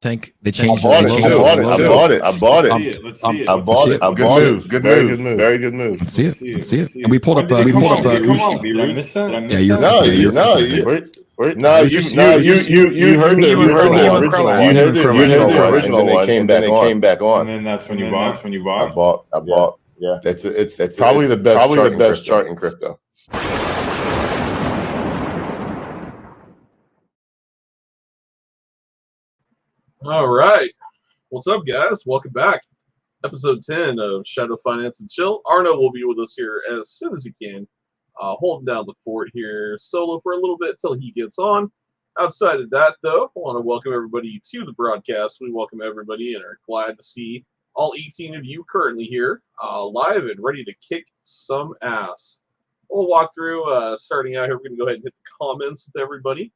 think they changed I bought it. Let's see it. I bought it. Very good move. Let's see it. And we pulled up. Did I miss that? Yeah, you're No, right. you heard the original one. Came back on. And then that's when you bought. I bought. Yeah, it's probably the best chart in crypto. All right. What's up, guys? Welcome back. Episode 10 of Shido-Finance and Chill. Arno will be with us here as soon as he can. Holding down the fort here solo for a little bit till he gets on. Outside of that, though, I want to welcome everybody to the broadcast. We welcome everybody and are glad to see all 18 of you currently here, live and ready to kick some ass. We'll walk through, starting out here, we're going to go ahead and hit the comments with everybody.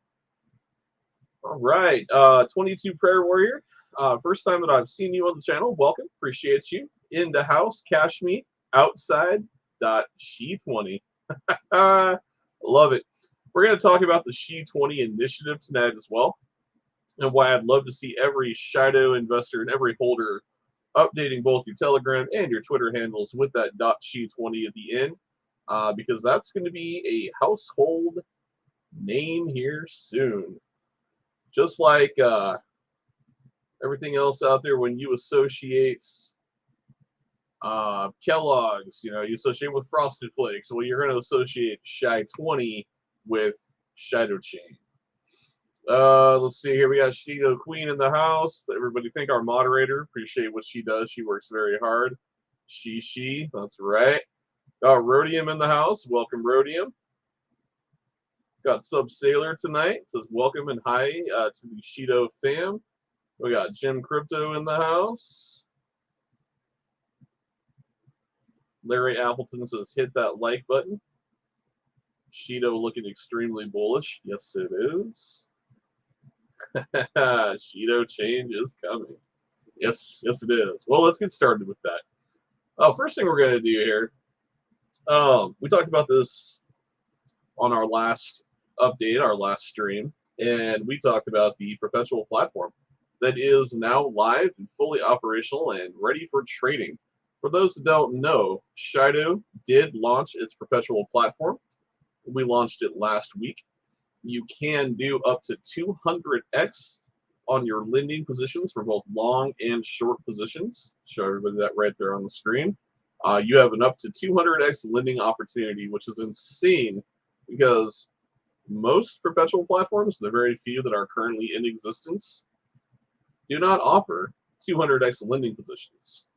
All right, 22 Prayer Warrior. First time that I've seen you on the channel. Welcome. Appreciate you. In the house, cash me. Outside. She20. Love it. We're going to talk about the She20 initiative tonight as well, and why I'd love to see every Shido investor and every holder updating both your Telegram and your Twitter handles with that .She20 at the end, because that's going to be a household name here soon. Just like everything else out there, when you associate Kellogg's, you associate with Frosted Flakes. Well, you're going to associate Shi20 with Shido Chain. Let's see here. We got Shido Queen in the house. Everybody thank our moderator. Appreciate what she does. She works very hard. She. That's right. Got Rhodium in the house. Welcome, Rhodium. Got Sub Sailor tonight. Says welcome and hi to the Shido fam. We got Jim Crypto in the house. Larry Appleton says hit that like button. Shido looking extremely bullish. Yes, it is. Shido change is coming. Yes, it is. Well, let's get started with that. First thing we're going to do here. We talked about this on our last update, our last stream, and we talked about the Perpetual platform that is now live and fully operational and ready for trading. For those that don't know, Shido did launch its Perpetual platform. We launched it last week. You can do up to 200x on your lending positions for both long and short positions. Show everybody that right there on the screen. You have an up to 200x lending opportunity, which is insane because most Perpetual platforms, the very few that are currently in existence, do not offer 200x lending positions.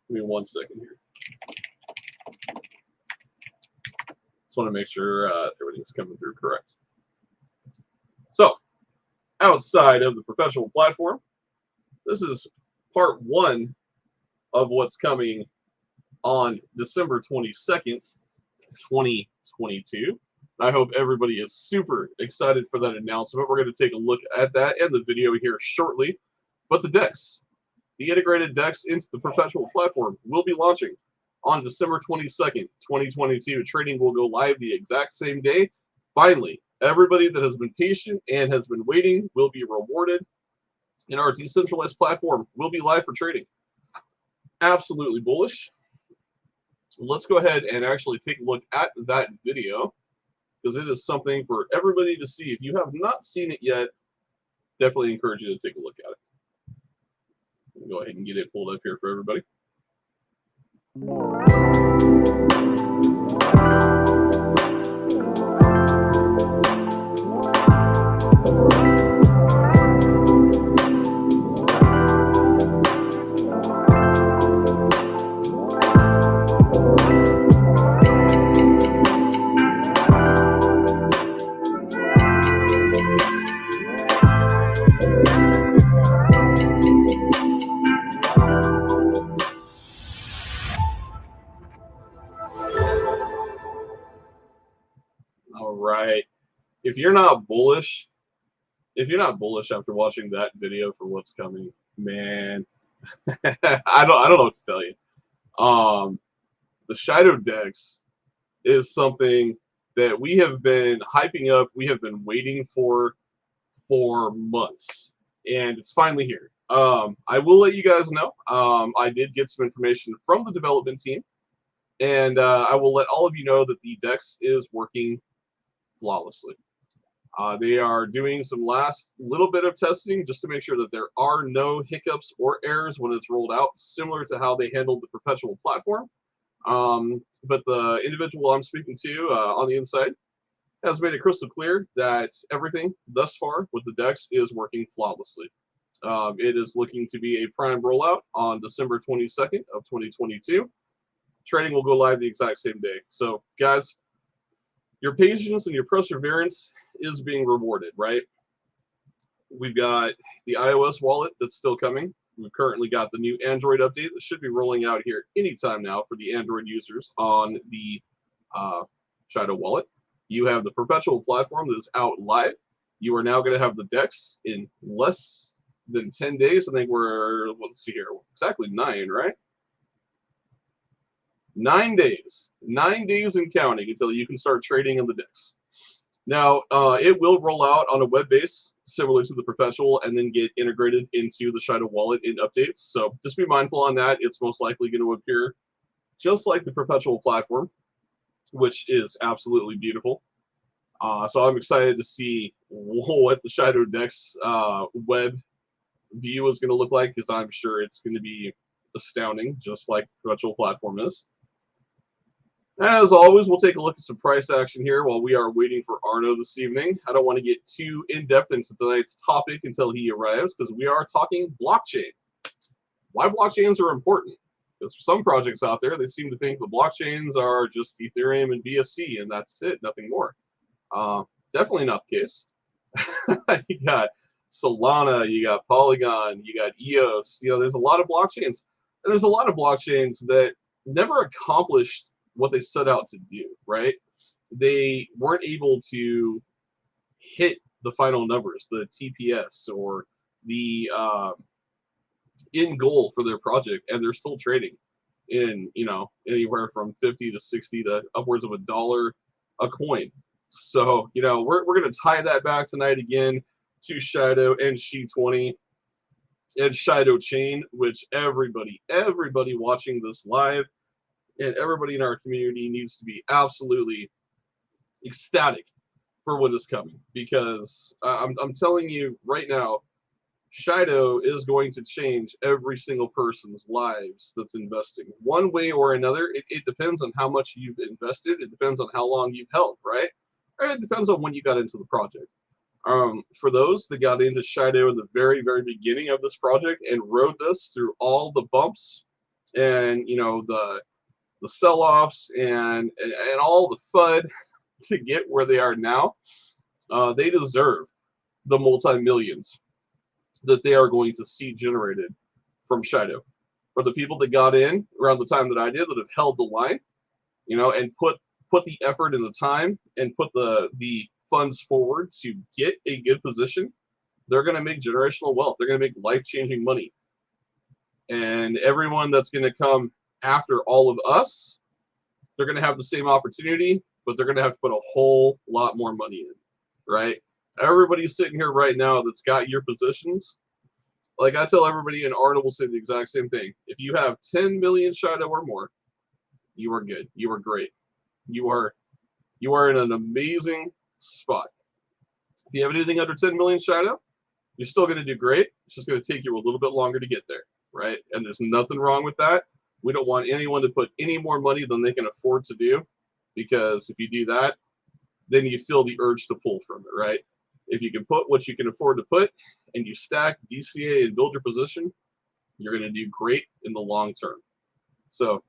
Give me 1 second here. Just want to make sure everything's coming through correct. So, outside of the Perpetual platform, this is part 1 of what's coming on December 22nd, 2022. I hope everybody is super excited for that announcement. We're going to take a look at that and the video here shortly. But the DEX, the integrated DEX into the Perpetual platform, will be launching on December 22nd, 2022. Trading will go live the exact same day. Finally, everybody that has been patient and has been waiting will be rewarded, and our decentralized platform will be live for trading. Absolutely bullish. Let's go ahead and actually take a look at that video, because it is something for everybody to see. If you have not seen it yet, definitely encourage you to take a look at it. Go ahead and get it pulled up here for everybody. All right. If you're not bullish after watching that video for what's coming, man, I don't know what to tell you. The Shido DEX is something that we have been hyping up. We have been waiting for months. and it's finally here. I will let you guys know. I did get some information from the development team, and I will let all of you know that the DEX is working flawlessly. They are doing some last little bit of testing just to make sure that there are no hiccups or errors when it's rolled out, similar to how they handled the Perpetual platform. But the individual I'm speaking to on the inside has made it crystal clear that everything thus far with the DEX is working flawlessly. It is looking to be a prime rollout on December 22nd of 2022. Trading will go live the exact same day. So, guys, your patience and your perseverance is being rewarded, right? We've got the iOS wallet that's still coming. We've currently got the new Android update that should be rolling out here anytime now for the Android users on the Shido wallet. You have the Perpetual platform that is out live. You are now going to have the DEX in less than 10 days. I think we're, let's see here, exactly 9, right? 9 days. 9 days and counting until you can start trading in the DEX. Now, it will roll out on a web base similar to the Perpetual and then get integrated into the Shido wallet in updates. So just be mindful on that. It's most likely going to appear just like the Perpetual platform, which is absolutely beautiful. So I'm excited to see what the Shido DEX web view is going to look like, because I'm sure it's going to be astounding, just like the Perpetual platform is. As always, we'll take a look at some price action here while we are waiting for Arno this evening. I don't want to get too in-depth into tonight's topic until he arrives, because we are talking blockchain. Why blockchains are important? Because for some projects out there, they seem to think the blockchains are just Ethereum and BSC, and that's it, nothing more. Definitely not the case. You got Solana, you got Polygon, you got EOS. You know, there's a lot of blockchains, and there's a lot of blockchains that never accomplished what they set out to do, right? They weren't able to hit the final numbers, the TPS or the end goal for their project, and they're still trading in, you know, anywhere from 50 to 60 to upwards of $1 a coin. So, you know, we're going to tie that back tonight again to Shido and Shi-20 and Shido Chain, which everybody watching this live and everybody in our community needs to be absolutely ecstatic for what is coming, because I'm telling you right now, Shido is going to change every single person's lives that's investing one way or another. It depends on how much you've invested. It depends on how long you've held, right? And it depends on when you got into the project. For those that got into Shido in the very, very beginning of this project and rode this through all the bumps and, you know, the sell-offs and all the FUD to get where they are now, they deserve the multi-millions that they are going to see generated from Shido. For the people that got in around the time that I did, that have held the line, you know, and put the effort and the time and put the funds forward to get a good position, they're going to make generational wealth. They're going to make life-changing money. And everyone that's going to come after all of us, they're going to have the same opportunity, but they're going to have to put a whole lot more money in, right? Everybody's sitting here right now that's got your positions. Like I tell everybody, and Arnold will say the exact same thing. If you have 10 million Shido or more, you are good. You are great. You are in an amazing spot. If you have anything under 10 million Shido, you're still going to do great. It's just going to take you a little bit longer to get there, right? And there's nothing wrong with that. We don't want anyone to put any more money than they can afford to do, because if you do that, then you feel the urge to pull from it, right? If you can put what you can afford to put and you stack DCA and build your position, you're going to do great in the long term. So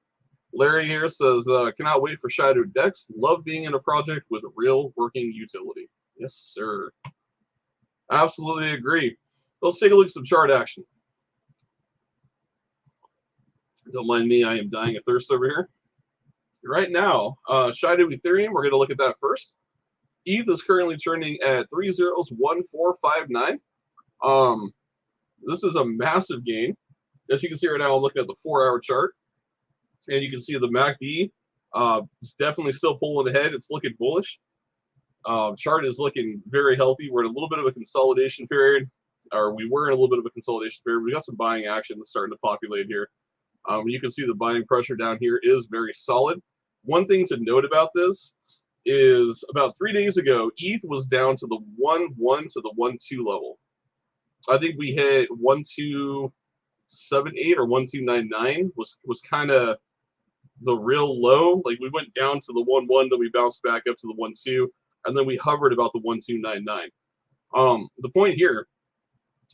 Larry here says, cannot wait for Shido DEX. Love being in a project with real working utility. Yes, sir. Absolutely agree. Let's take a look at some chart action. Don't mind me, I am dying of thirst over here. Right now, Shido Ethereum, we're going to look at that first. ETH is currently trending at 301459. This is a massive gain. As you can see right now, I'm looking at the 4-hour chart, and you can see the MACD is definitely still pulling ahead. It's looking bullish. Chart is looking very healthy. We're in a little bit of a consolidation period. or we were in a little bit of a consolidation period. We got some buying action that's starting to populate here. You can see the buying pressure down here is very solid. One thing to note about this is about 3 days ago, ETH was down to the 1.1 to the 1.2 level. I think we hit 1.278 or 1.299 was kind of the real low. Like we went down to the 1.1, then we bounced back up to the 1.2, and then we hovered about the 1.299. The point here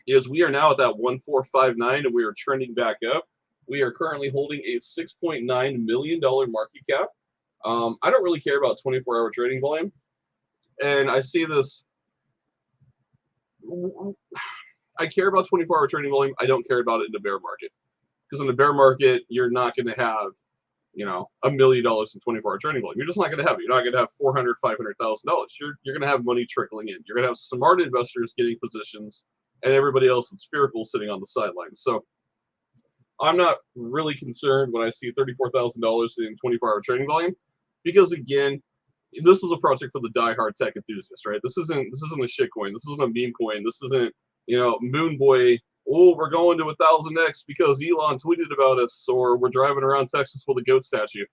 is we are now at that 1.459, and we are trending back up. We are currently holding a $6.9 million market cap. I don't really care about 24-hour trading volume, and I see this. I care about 24-hour trading volume. I don't care about it in the bear market, because in the bear market, you're not going to have, $1 million in 24-hour trading volume. You're just not going to have it. You're not going to have $400,000, $500,000. You're going to have money trickling in. You're going to have smart investors getting positions, and everybody else that's fearful sitting on the sidelines. So I'm not really concerned when I see $34,000 in 24-hour trading volume, because again, this is a project for the diehard tech enthusiasts, right? This isn't a shit coin. This isn't a meme coin. This isn't, Moon Boy. Oh, we're going to 1,000x because Elon tweeted about us, or we're driving around Texas with a goat statue.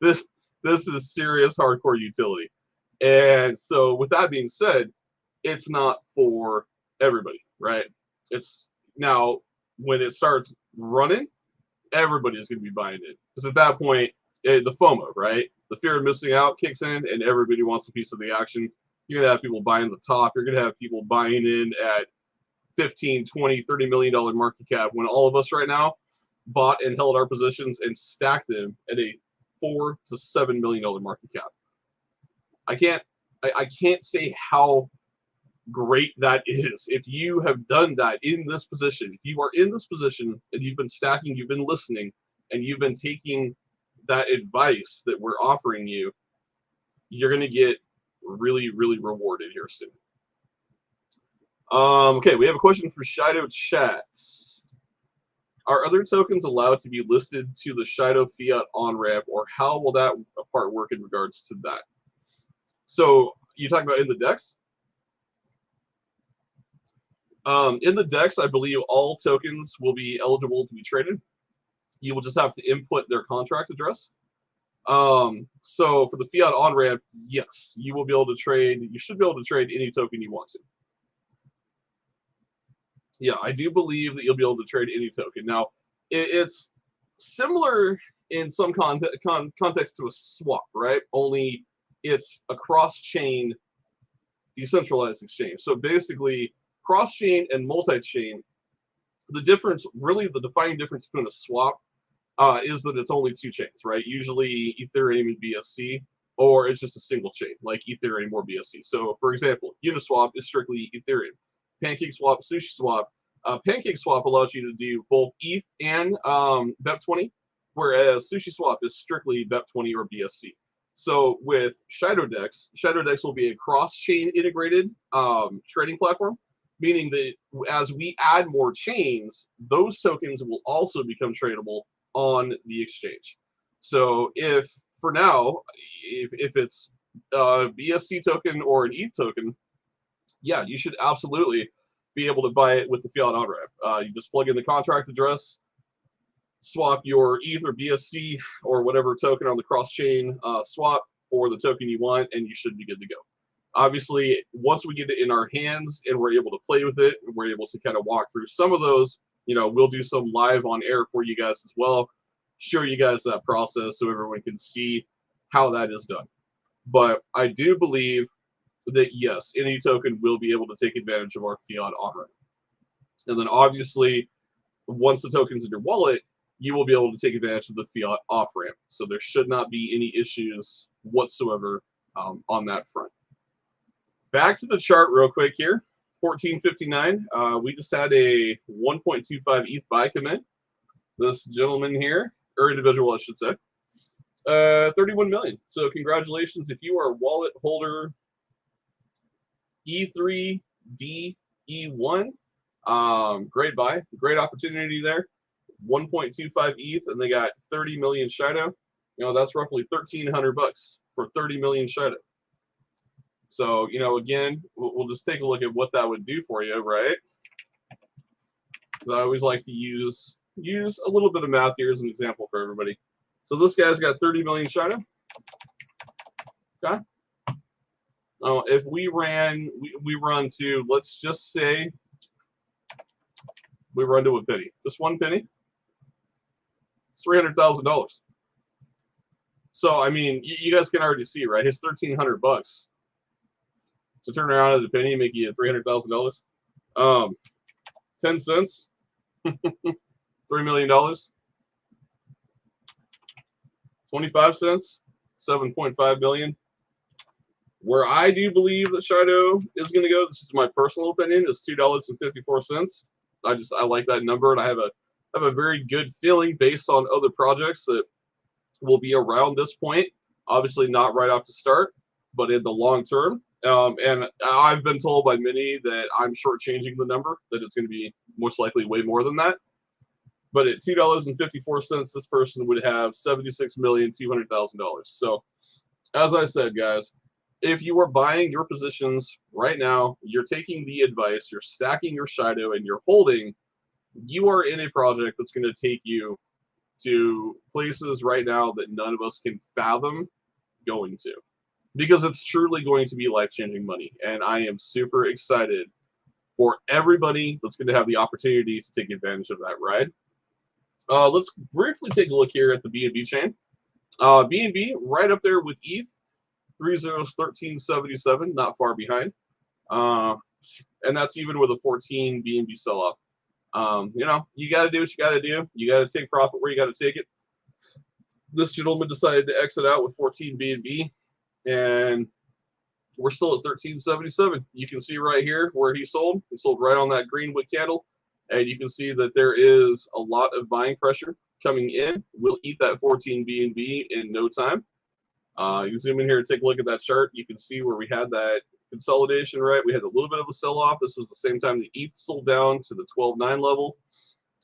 This is serious hardcore utility. And so with that being said, it's not for everybody, right? It's now when it starts running, everybody is going to be buying it, because at that point, the FOMO, right? The fear of missing out kicks in, and everybody wants a piece of the action. You're going to have people buying the top. You're going to have people buying in at 15, 20, $30 million market cap, when all of us right now bought and held our positions and stacked them at a $4 to $7 million market cap. I can't say how great that is. If you have done that in this position, if you are in this position and you've been stacking, you've been listening, and you've been taking that advice that we're offering you, you're going to get really, really rewarded here soon. Okay, we have a question from Shido Chats. Are other tokens allowed to be listed to the Shido Fiat on-ramp, or how will that part work in regards to that? So you talking about in the DEX? In the DEX, I believe all tokens will be eligible to be traded. You will just have to input their contract address. So for the Fiat on-ramp, yes, you will be able to trade. You should be able to trade any token you want to. Yeah, I do believe that you'll be able to trade any token. Now, it's similar in some context to a swap, right? Only it's a cross-chain decentralized exchange. So basically, cross-chain and multi-chain, the difference, really the defining difference between a swap is that it's only two chains, right? Usually Ethereum and BSC, or it's just a single chain, like Ethereum or BSC. So, for example, Uniswap is strictly Ethereum. PancakeSwap, SushiSwap. PancakeSwap allows you to do both ETH and BEP20, whereas SushiSwap is strictly BEP20 or BSC. So with Shido-Dex will be a cross-chain integrated trading platform, meaning that as we add more chains, those tokens will also become tradable on the exchange. So if for now, if it's a BSC token or an ETH token, yeah, you should absolutely be able to buy it with the Fiat on-ramp. You just plug in the contract address, swap your ETH or BSC or whatever token on the cross-chain swap for the token you want, and you should be good to go. Obviously, once we get it in our hands and we're able to play with it, and we're able to kind of walk through some of those, we'll do some live on air for you guys as well, show you guys that process so everyone can see how that is done. But I do believe that, yes, any token will be able to take advantage of our Fiat on-ramp. And then obviously, once the token's in your wallet, you will be able to take advantage of the Fiat off-ramp. So there should not be any issues whatsoever on that front. Back to the chart real quick here. 1459. We just had a 1.25 ETH buy come in. This gentleman here, or individual, I should say, 31 million. So congratulations if you are a wallet holder E3 DE1. Great buy, great opportunity there. 1.25 ETH, and they got 30 million Shido. That's roughly $1,300 for 30 million Shido. So, you know, again, we'll just take a look at what that would do for you, right? Because I always like to use a little bit of math here as an example for everybody. So this guy's got 30 million Shido. Okay. If we ran, we run to, let's just say, we run to a penny, just one penny, $300,000. So, I mean, you guys can already see, right? His $1,300 to turn around at a penny and make you $300,000. 10 cents, $3 million. 25 cents, 7.5 million. Where I do believe that Shido is going to go, this is my personal opinion, is $2.54. I like that number, and I have a very good feeling based on other projects that will be around this point. Obviously not right off the start, but in the long term. And I've been told by many that I'm shortchanging the number, that it's going to be most likely way more than that. But at $2.54, this person would have $76,200,000. So, as I said, guys, if you are buying your positions right now, you're taking the advice, you're stacking your Shido, and you're holding, you are in a project that's going to take you to places right now that none of us can fathom going to. Because it's truly going to be life-changing money. And I am super excited for everybody that's going to have the opportunity to take advantage of that ride. Let's briefly take a look here at the BNB chain. BNB right up there with ETH. 1377, not far behind. And that's even with a 14 BNB sell-off. You know, you got to do what you got to do. You got to take profit where you got to take it. This gentleman decided to exit out with 14 BNB, and we're still at 1377. You can see right here where he sold. He sold right on that green wick candle, and you can see that there is a lot of buying pressure coming in. We'll eat that 14 BNB in no time. You zoom in here and take a look at that chart. You can see where we had that consolidation, right? We had a little bit of a sell-off. This was the same time the ETH sold down to the 12.9 level.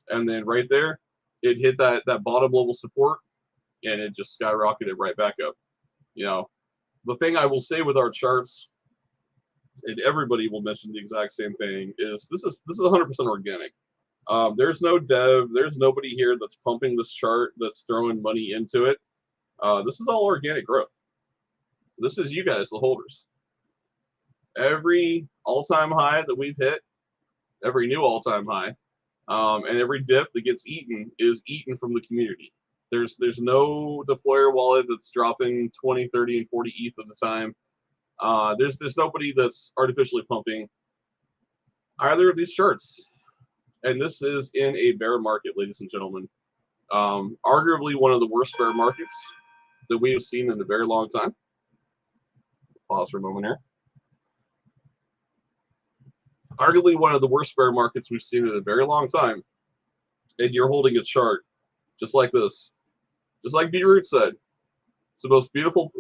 And then right there, it hit that bottom level support, and it just skyrocketed right back up. You know, the thing I will say with our charts, and everybody will mention the exact same thing, is this is 100% organic. There's no dev. There's nobody here that's pumping this chart, that's throwing money into it. This is all organic growth. This is you guys, the holders. Every all-time high that we've hit, every new all-time high, and every dip that gets eaten is eaten from the community. There's no deployer wallet that's dropping 20, 30, and 40 ETH at the time. There's nobody that's artificially pumping either of these charts. And this is in a bear market, ladies and gentlemen. Arguably one of the worst bear markets that we have seen in a very long time. Pause for a moment here. Arguably one of the worst bear markets we've seen in a very long time. And you're holding a chart just like this. Just like B-Root said. It's the most beautiful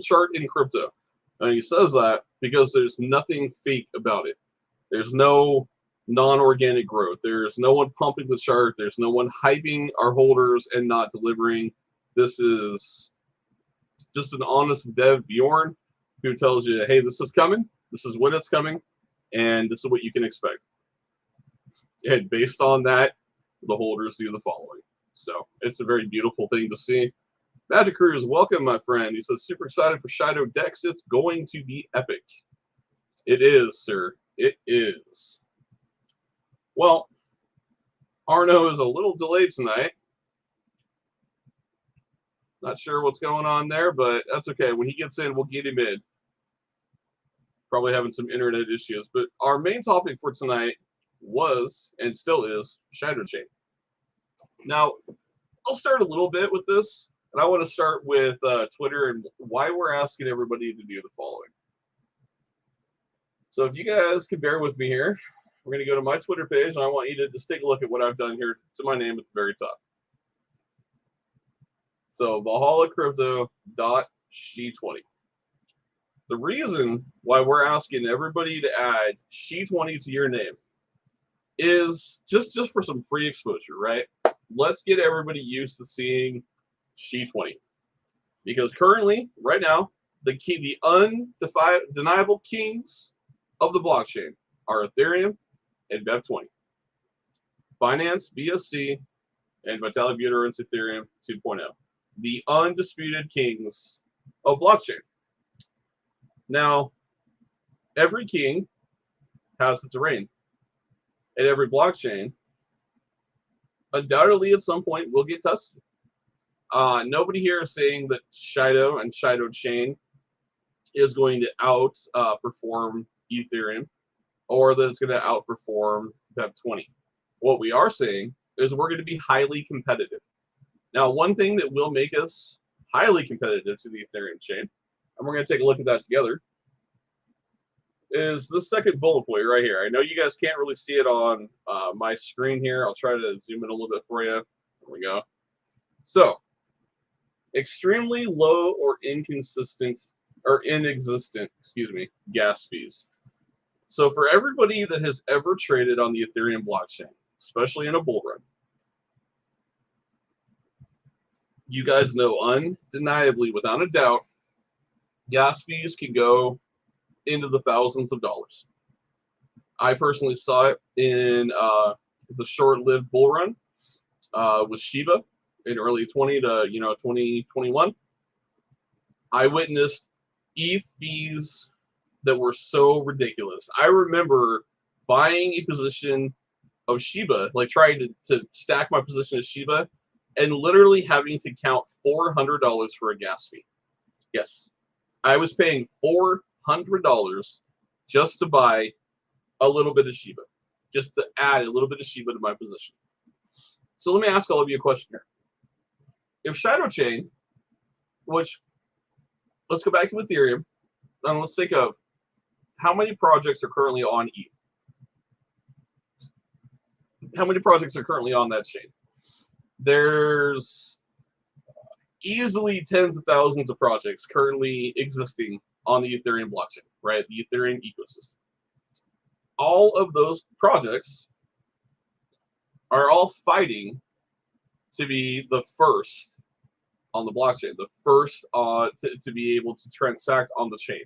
chart in crypto. And he says that because there's nothing fake about it. There's no non-organic growth. There's no one pumping the chart. There's no one hyping our holders and not delivering. This is just an honest dev, Bjorn, who tells you, hey, this is coming. This is when it's coming. And this is what you can expect. And based on that, the holders do the following. So it's a very beautiful thing to see. Magic Cruz, welcome, my friend. He says, super excited for Shido Dex. It's going to be epic. It is, sir. It is. Well, Arno is a little delayed tonight. Not sure what's going on there, but that's okay. When he gets in, we'll get him in. Probably having some internet issues. But our main topic for tonight was, and still is, Shido Chain. Now, I'll start a little bit with this, and I want to start with Twitter and why we're asking everybody to do the following. So if you guys can bear with me here, we're going to go to my Twitter page, and I want you to just take a look at what I've done here to my name at the very top. So ValhallaCrypto.She20. The reason why we're asking everybody to add She20 to your name is just for some free exposure, right? Let's get everybody used to seeing She20. Because currently, right now, the undeniable kings of the blockchain are Ethereum and BEP20. Binance, BSC, and Vitalik Buterin's Ethereum 2.0. The undisputed kings of blockchain. Now, every king has its reign. And every blockchain, undoubtedly at some point, will get tested. Nobody here is saying that Shido and Shido Chain is going to outperform Ethereum or that it's going to outperform BEP20. What we are saying is we're going to be highly competitive. Now, one thing that will make us highly competitive to the Ethereum chain, and we're going to take a look at that together, is the second bullet point right here. I know you guys can't really see it on my screen here. I'll try to zoom in a little bit for you. There we go. So, extremely low or inexistent, gas fees. So for everybody that has ever traded on the Ethereum blockchain, especially in a bull run, you guys know undeniably, without a doubt, gas fees can go into the thousands of dollars. I personally saw it in the short-lived bull run with Shiba in early 2021. I witnessed ETH fees that were so ridiculous. I remember buying a position of Shiba, like trying to stack my position of Shiba, and literally having to count $400 for a gas fee. Yes, I was paying $400 just to buy a little bit of Shiba, just to add a little bit of Shiba to my position. So let me ask all of you a question here. If Shido Chain, which, let's go back to Ethereum, and let's think of how many projects are currently on ETH. How many projects are currently on that chain? There's easily tens of thousands of projects currently existing on the Ethereum blockchain, right? The Ethereum ecosystem. All of those projects are all fighting to be the first on the blockchain, the first to be able to transact on the chain.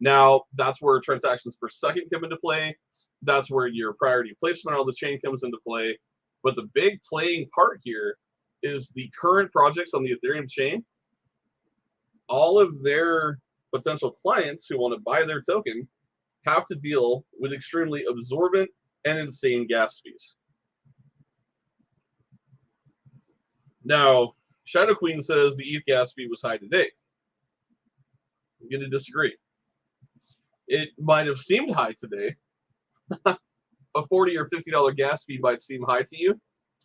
Now, that's where transactions per second come into play. That's where your priority placement on the chain comes into play. But the big playing part here is the current projects on the Ethereum chain. All of their potential clients who want to buy their token have to deal with extremely absorbent and insane gas fees. Now, Shadow Queen says the ETH gas fee was high today. I'm going to disagree. It might have seemed high today. A $40 or $50 gas fee might seem high to you,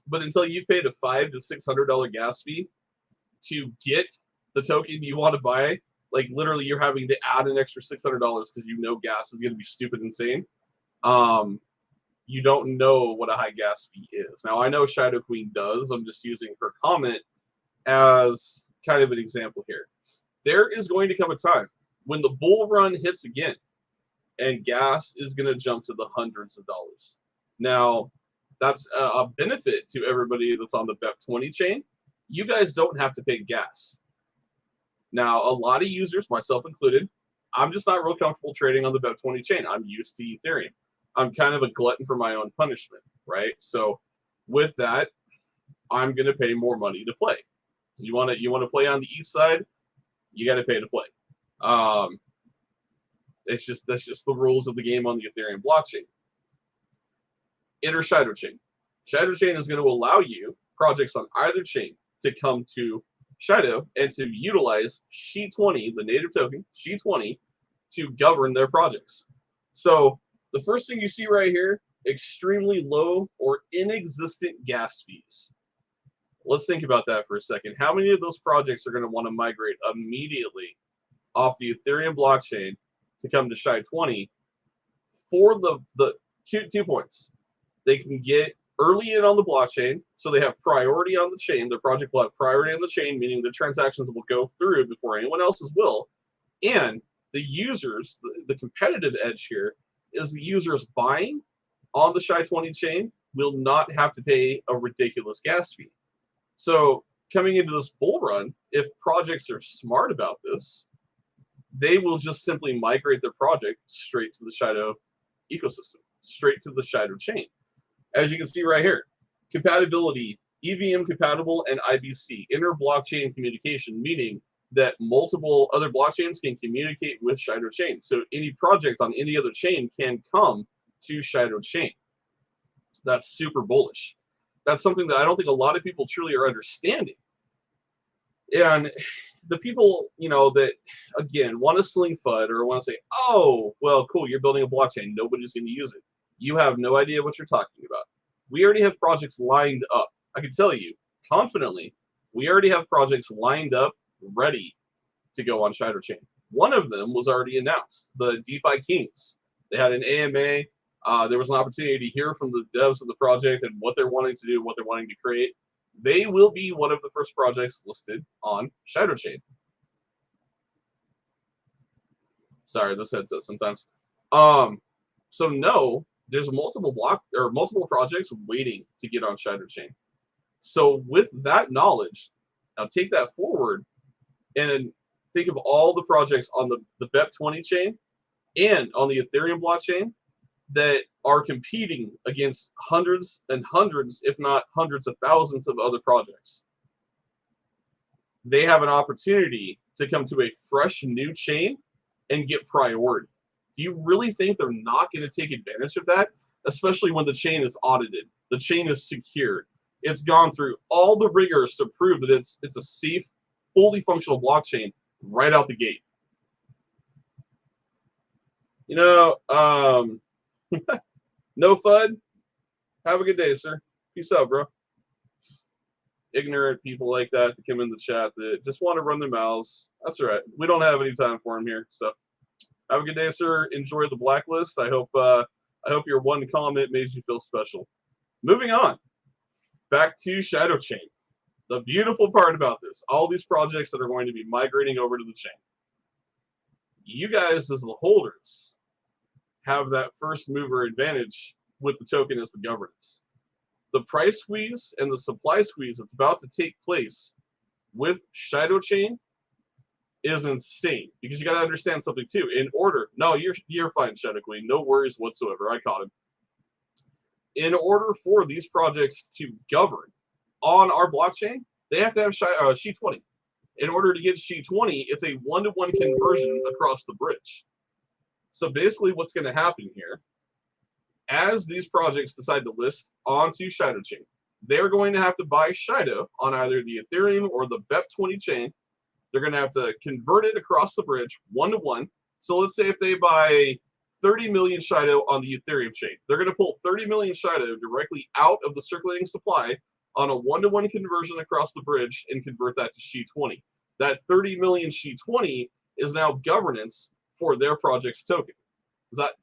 but until you've paid a $500 to $600 gas fee to get the token you want to buy, like literally you're having to add an extra $600 because you know gas is going to be stupid insane. You don't know what a high gas fee is. Now, I know Shadow Queen does. I'm just using her comment as kind of an example here. There is going to come a time when the bull run hits again and gas is going to jump to the hundreds of dollars. Now, that's a benefit to everybody that's on the BEP20 chain. You guys don't have to pay gas. Now, a lot of users, myself included, I'm just not real comfortable trading on the BEP20 chain. I'm used to Ethereum. I'm kind of a glutton for my own punishment, right? So with that, I'm going to pay more money to play. You want to play on the east side, you got to pay to play. That's just the rules of the game on the Ethereum blockchain. Enter Shido Chain. Shido Chain is going to allow you, projects on either chain, to come to Shido and to utilize SHI-20, the native token, SHI-20, to govern their projects. So the first thing you see right here, extremely low or inexistent gas fees. Let's think about that for a second. How many of those projects are going to want to migrate immediately off the Ethereum blockchain to come to SHI-20 for the two points? They can get early in on the blockchain, so they have priority on the chain. Their project will have priority on the chain, meaning the transactions will go through before anyone else's will. And the users, the competitive edge here is the users buying on the SHI-20 chain will not have to pay a ridiculous gas fee. So coming into this bull run, if projects are smart about this, they will just simply migrate their project straight to the Shido ecosystem, straight to the Shido chain. As you can see right here, compatibility, EVM compatible and IBC, inter-blockchain communication, meaning that multiple other blockchains can communicate with Shido chain. So any project on any other chain can come to Shido chain. That's super bullish. That's something that I don't think a lot of people truly are understanding. And the people, that, again, want to sling FUD or want to say, oh, well, cool, you're building a blockchain. Nobody's going to use it. You have no idea what you're talking about. We already have projects lined up. I can tell you confidently, we already have projects lined up, ready to go on Shido chain. One of them was already announced, the DeFi Kings. They had an AMA. There was an opportunity to hear from the devs of the project and what they're wanting to do, what they're wanting to create. They will be one of the first projects listed on Shido chain. Sorry, this headset sometimes. So no, there's multiple projects waiting to get on Shido chain. So with that knowledge, now take that forward and think of all the projects on the BEP20 chain and on the Ethereum blockchain that are competing against hundreds and hundreds, if not hundreds of thousands of other projects. They have an opportunity to come to a fresh new chain and get priority. Do you really think they're not going to take advantage of that? Especially when the chain is audited, the chain is secured. It's gone through all the rigors to prove that it's a safe, fully functional blockchain right out the gate. No FUD. Have a good day, sir. Peace out, bro. Ignorant people like that to come in the chat that just want to run their mouths. That's all right. We don't have any time for them here. So have a good day, sir. Enjoy the blacklist. I hope your one comment made you feel special. Moving on. Back to Shido chain. The beautiful part about this, all these projects that are going to be migrating over to the chain. You guys as the holders have that first mover advantage with the token as the governance. The price squeeze and the supply squeeze that's about to take place with Shido chain is insane, because you got to understand something too. You're fine, Shadow Queen. No worries whatsoever. I caught him. In order for these projects to govern on our blockchain, they have to have SHI-20. In order to get SHI-20, it's a one-to-one conversion across the bridge. So basically what's going to happen here, as these projects decide to list onto Shido chain, they're going to have to buy Shido on either the Ethereum or the BEP20 chain. They're going to have to convert it across the bridge one-to-one. So let's say if they buy 30 million Shido on the Ethereum chain, they're going to pull 30 million Shido directly out of the circulating supply on a one-to-one conversion across the bridge and convert that to SHI-20. That 30 million SHI-20 is now governance for their project's token.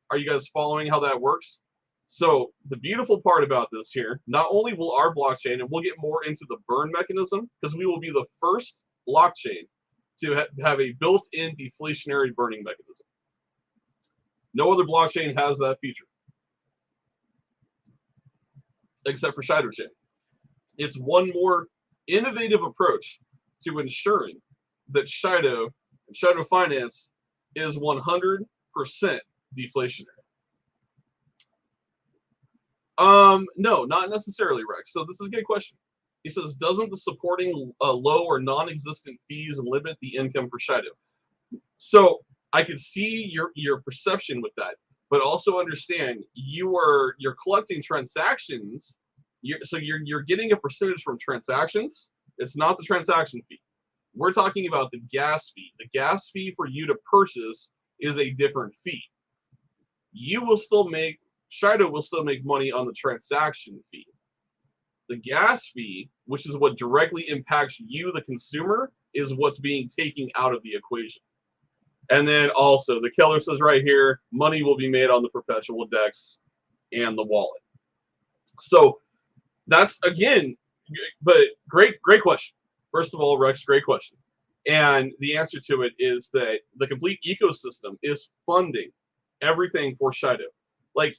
Are you guys following how that works? So the beautiful part about this here, not only will our blockchain, and we'll get more into the burn mechanism, because we will be the first blockchain to have a built-in deflationary burning mechanism. No other blockchain has that feature, except for Shido chain. It's one more innovative approach to ensuring that Shido and Shido-Finance is 100% deflationary. No, not necessarily, Rex. So this is a good question. He says, doesn't the supporting low or non-existent fees limit the income for Shido? So I can see your perception with that, but also understand you're collecting transactions. So you're getting a percentage from transactions. It's not the transaction fee. We're talking about the gas fee. The gas fee for you to purchase is a different fee. Shido will still make money on the transaction fee. The gas fee, which is what directly impacts you, the consumer, is what's being taken out of the equation. And then also, the Keller says right here, money will be made on the Perpetual DEX and the wallet. So that's, again, but great question. First of all, Rex, great question. And the answer to it is that the complete ecosystem is funding everything for Shido. Like,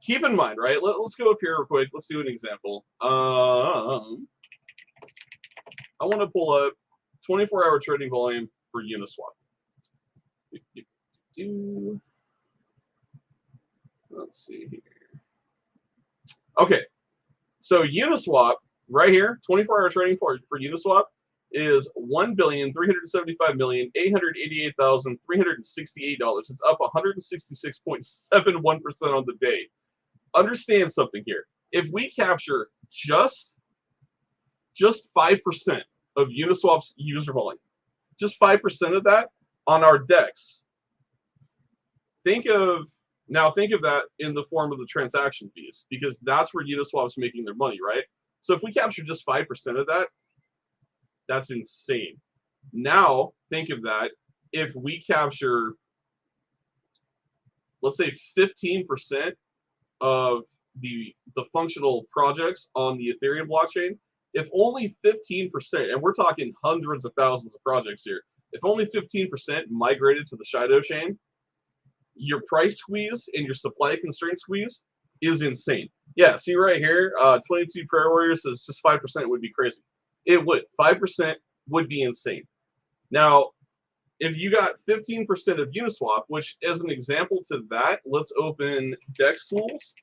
keep in mind, right? Let's go up here real quick. Let's do an example. I want to pull up 24-hour trading volume for Uniswap. Let's see here. Okay, so Uniswap right here, 24-hour trading for Uniswap is $1,375,888,368. It's up 166.71% on the day. Understand something here. If we capture just 5% of Uniswap's user volume, just 5% of that on our DEX, think of that in the form of the transaction fees, because that's where Uniswap's making their money, right? So if we capture just 5% of that, that's insane. Now think of that if we capture, let's say, 15% of the functional projects on the Ethereum blockchain. If only 15%, and we're talking hundreds of thousands of projects here, if only 15% migrated to the Shido chain, your price squeeze and your supply constraint squeeze is insane. Yeah, see right here, 22 Prayer Warriors says just 5% would be crazy. It would. 5% would be insane. Now, if you got 15% of Uniswap, which as an example to that, let's open DEX tools.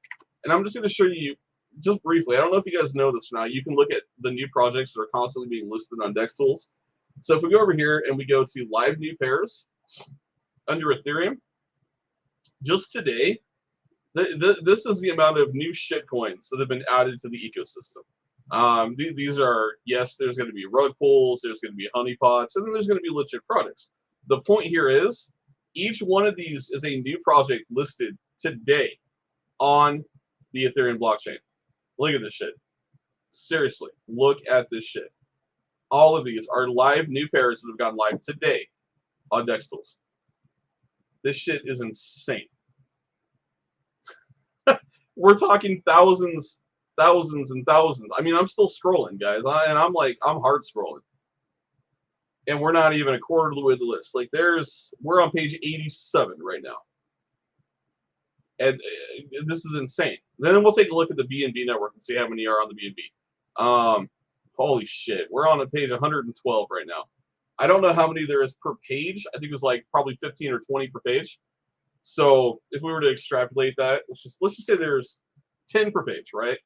And I'm just going to show you just briefly. I don't know if you guys know this or not. You can look at the new projects that are constantly being listed on DEX tools. So if we go over here and we go to live new pairs under Ethereum, just today, this is the amount of new shitcoins that have been added to the ecosystem. These are, yes, there's going to be rug pulls, there's going to be honeypots, and then there's going to be legit products. The point here is each one of these is a new project listed today on the Ethereum blockchain. Look at this shit. Seriously, look at this shit. All of these are live new pairs that have gone live today on DEX tools. This shit is insane. We're talking thousands and thousands. I mean, I'm still scrolling, guys, and I'm hard scrolling. And we're not even a quarter of the way to the list. Like, we're on page 87 right now. And this is insane. Then we'll take a look at the BNB network and see how many are on the BNB. Holy shit. We're on page 112 right now. I don't know how many there is per page. I think it was like probably 15 or 20 per page. So if we were to extrapolate that, let's just say there's 10 per page, right?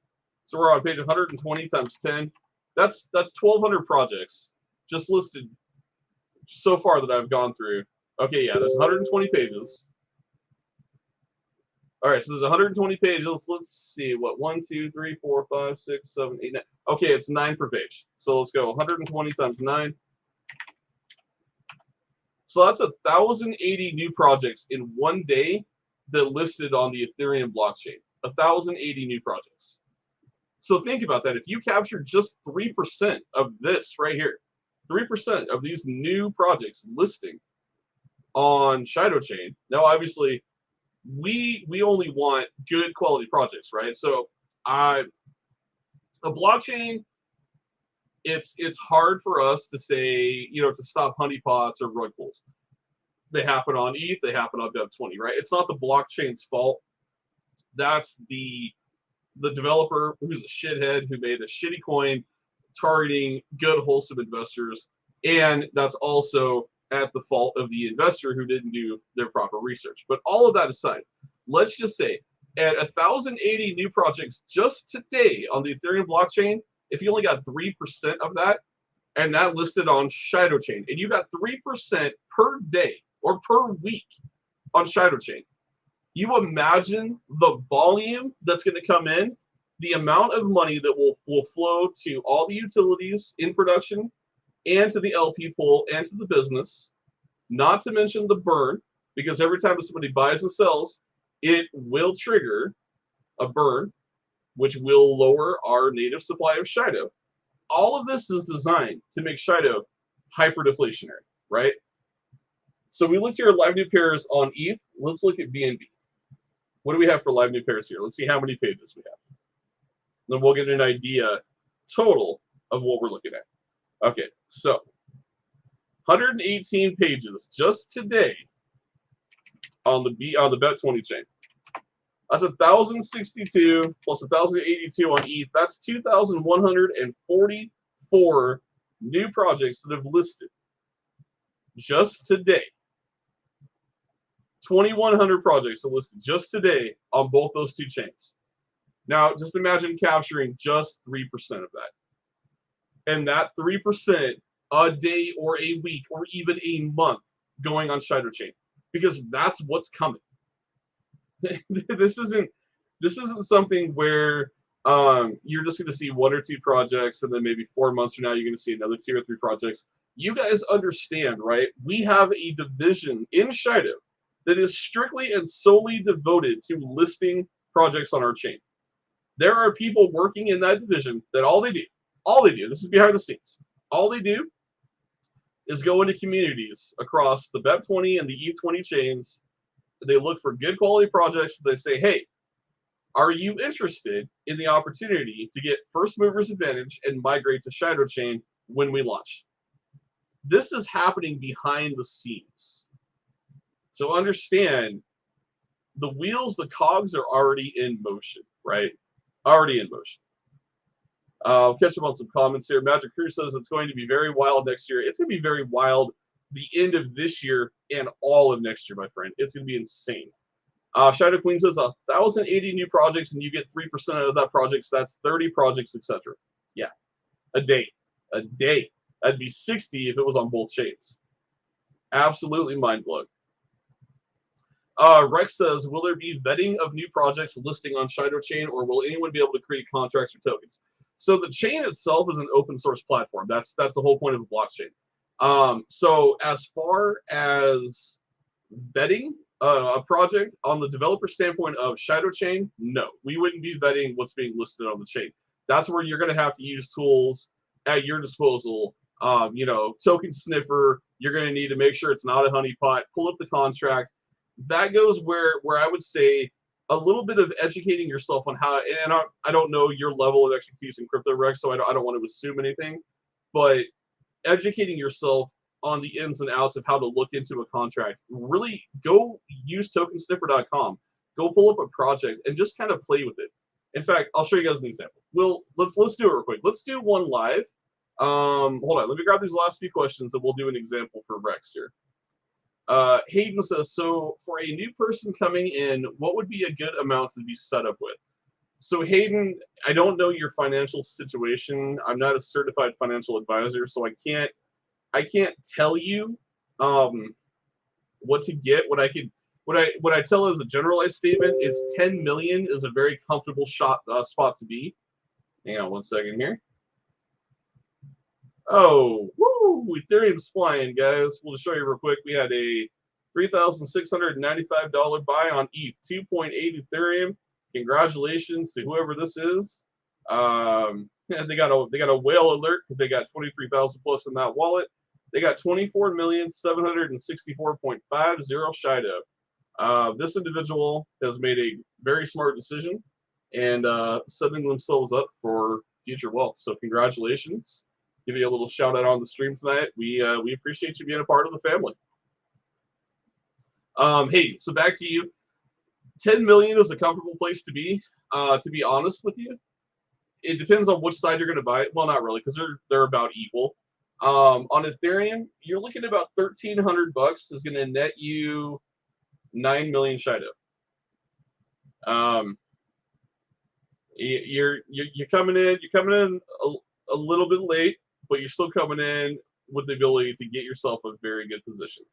So we're on page 120 times 10. That's 1,200 projects just listed so far that I've gone through. Okay, yeah, there's 120 pages. All right, so there's 120 pages. Let's see, what, 1, 2, 3, 4, 5, 6, 7, 8, 9. Okay, it's 9 per page. So let's go 120 times 9. So that's 1,080 new projects in one day that listed on the Ethereum blockchain. 1,080 new projects. So think about that. If you capture just 3% of this right here, 3% of these new projects listing on Shido chain. Now, obviously, we only want good quality projects, right? So a blockchain, it's hard for us to say, to stop honeypots or rug pulls. They happen on ETH, they happen on Dev20, right? It's not the blockchain's fault. That's the developer who's a shithead who made a shitty coin targeting good, wholesome investors. And that's also at the fault of the investor who didn't do their proper research. But all of that aside, let's just say at 1,080 new projects just today on the Ethereum blockchain, if you only got 3% of that, and that listed on Shido chain, and you got 3% per day or per week on Shido chain, you imagine the volume that's going to come in, the amount of money that will flow to all the utilities in production and to the LP pool and to the business, not to mention the burn, because every time somebody buys and sells, it will trigger a burn, which will lower our native supply of Shido. All of this is designed to make Shido hyper-deflationary, right? So we looked here at live new pairs on ETH. Let's look at BNB. What do we have for live new pairs here? Let's see how many pages we have. Then we'll get an idea total of what we're looking at. Okay, so 118 pages just today on the Bet20 chain. That's 1,062 plus 1,082 on ETH. That's 2,144 new projects that have listed just today 2,100 projects are listed just today on both those two chains. Now, just imagine capturing just 3% of that. And that 3% a day or a week or even a month going on Shido Chain, because that's what's coming. This isn't something where you're just going to see 1 or 2 projects, and then maybe 4 months from now you're going to see another 2 or 3 projects. You guys understand, right? We have a division in Shido that is strictly and solely devoted to listing projects on our chain. There are people working in that division that all they do, this is behind the scenes, all they do is go into communities across the BEP20 and the ETH20 chains. They look for good quality projects. They say, hey, are you interested in the opportunity to get first movers advantage and migrate to Shido Chain when we launch? This is happening behind the scenes. So understand, the wheels, the cogs are already in motion, right? Already in motion. I'll catch up on some comments here. Magic Crew says it's going to be very wild next year. It's going to be very wild the end of this year and all of next year, my friend. It's going to be insane. Shadow Queen says 1,080 new projects, and you get 3% of that projects. That's 30 projects, etc. Yeah, a day. That'd be 60 if it was on both chains. Absolutely mind-blowing. Rex says, will there be vetting of new projects listing on Shido Chain, or will anyone be able to create contracts or tokens? So the chain itself is an open source platform. That's the whole point of the blockchain. So as far as vetting a project on the developer standpoint of Shido Chain, no, we wouldn't be vetting what's being listed on the chain. That's where you're going to have to use tools at your disposal. Token sniffer, you're going to need to make sure it's not a honeypot, pull up the contract. That goes where I would say a little bit of educating yourself on how, and I don't know your level of expertise in crypto, Rex, so I don't want to assume anything, but educating yourself on the ins and outs of how to look into a contract. Really go use tokensniffer.com. Go pull up a project and just kind of play with it. In fact, I'll show you guys an example. Let's do it real quick. Let's do one live. Hold on, let me grab these last few questions and we'll do an example for Rex here. Hayden says, so for a new person coming in, what would be a good amount to be set up with? So Hayden, I don't know your financial situation. I'm not a certified financial advisor, so I can't tell you what to get. What I tell as a generalized statement is 10 million is a very comfortable spot to be. Hang on one second here. Oh, woo! Ethereum's flying, guys. We'll just show you real quick. We had a $3,695 buy on ETH, 2.8 Ethereum. Congratulations to whoever this is. They got a whale alert because they got 23,000 plus in that wallet. They got 24,764.50 Shido. This individual has made a very smart decision and setting themselves up for future wealth. So congratulations. Give you a little shout out on the stream tonight. We appreciate you being a part of the family. Hey, so back to you. 10 million is a comfortable place to be honest with you. It depends on which side you're going to buy it. Well, not really, because they're about equal. On Ethereum, you're looking at about $1,300 is going to net you 9 million Shido. You're coming in a little bit late, but you're still coming in with the ability to get yourself a very good position.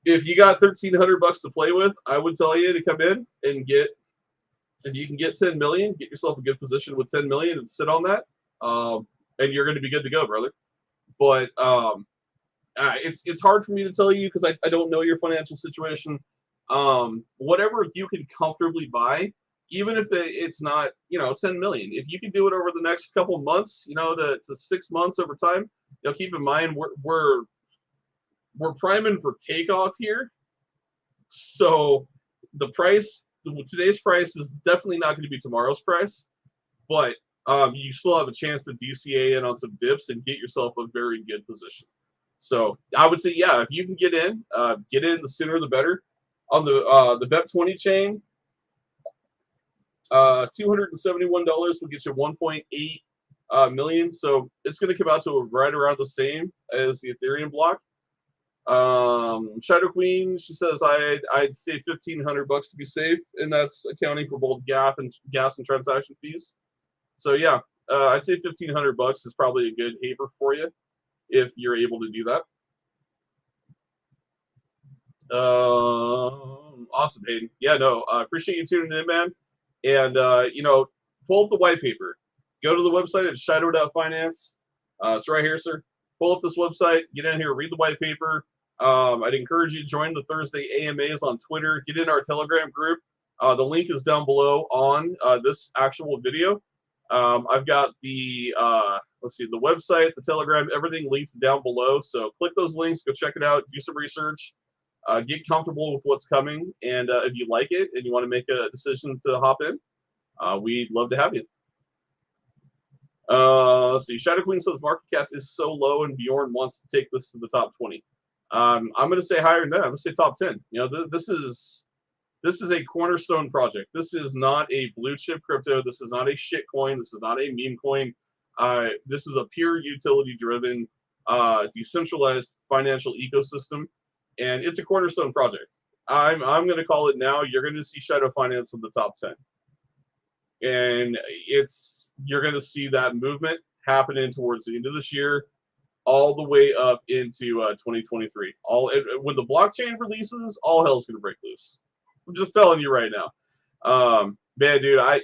If you got $1,300 to play with, I would tell you to come in and get, if you can get 10 million, get yourself a good position with 10 million and sit on that, and you're going to be good to go, brother. But it's hard for me to tell you because I don't know your financial situation. Whatever you can comfortably buy, even if it's not 10 million, if you can do it over the next couple of months, to 6 months over time, keep in mind we're priming for takeoff here. So the price, today's price is definitely not going to be tomorrow's price, but you still have a chance to DCA in on some dips and get yourself a very good position. So I would say, yeah, if you can get in the sooner the better. On the BEP20 chain, $271 will get you 1.8 million. So it's going to come out to right around the same as the Ethereum block. Shadow Queen, she says I'd say $1,500 to be safe, and that's accounting for both gas and transaction fees. So yeah, I'd say $1,500 is probably a good haver for you if you're able to do that. Awesome, Hayden. Yeah, no, appreciate you tuning in, man. And pull up the white paper. Go to the website at Shido-Finance. It's right here, sir. Pull up this website. Get in here. Read the white paper. I'd encourage you to join the Thursday AMAs on Twitter. Get in our Telegram group. The link is down below on this actual video. I've got the the website, the Telegram, everything linked down below. So click those links. Go check it out. Do some research. Get comfortable with what's coming, and if you like it and you want to make a decision to hop in, we'd love to have you. Let's see. Shadow Queen says market cap is so low, and Bjorn wants to take this to the top 20. I'm going to say higher than that. I'm going to say top 10. This is a cornerstone project. This is not a blue chip crypto. This is not a shit coin. This is not a meme coin. This is a pure utility driven, decentralized financial ecosystem. And it's a cornerstone project. I'm going to call it now. You're going to see Shido-Finance in the top 10, and you're going to see that movement happening towards the end of this year, all the way up into 2023. When the blockchain releases, all hell's going to break loose. I'm just telling you right now, man, dude. I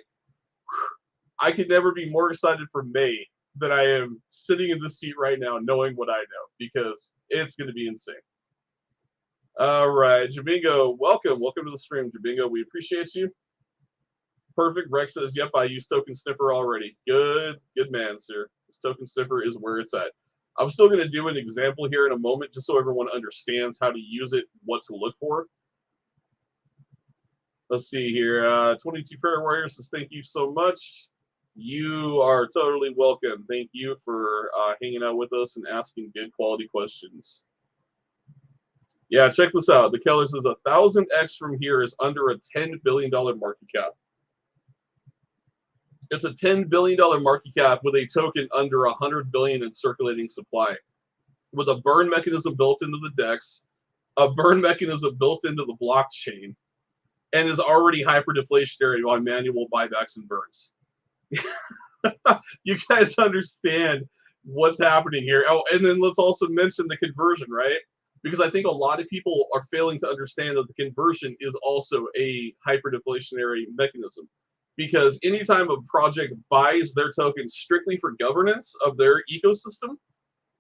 could never be more excited for May than I am sitting in this seat right now, knowing what I know, because it's going to be insane. All right, Jabingo, welcome to the stream, Jabingo. We appreciate you. Perfect. Rex says, "Yep, I use Token Sniffer already." Good man, sir. This Token Sniffer is where it's at. I'm still going to do an example here in a moment, just so everyone understands how to use it, what to look for. Let's see here. 22 Prayer Warriors says, "Thank you so much." You are totally welcome. Thank you for hanging out with us and asking good quality questions. Yeah, check this out. The Keller says 1,000x from here is under a $10 billion market cap. It's a $10 billion market cap with a token under 100 billion in circulating supply, with a burn mechanism built into the DEX, a burn mechanism built into the blockchain, and is already hyper-deflationary on manual buybacks and burns. You guys understand what's happening here. Oh, and then let's also mention the conversion, right? Because I think a lot of people are failing to understand that the conversion is also a hyper-deflationary mechanism. Because anytime a project buys their tokens strictly for governance of their ecosystem,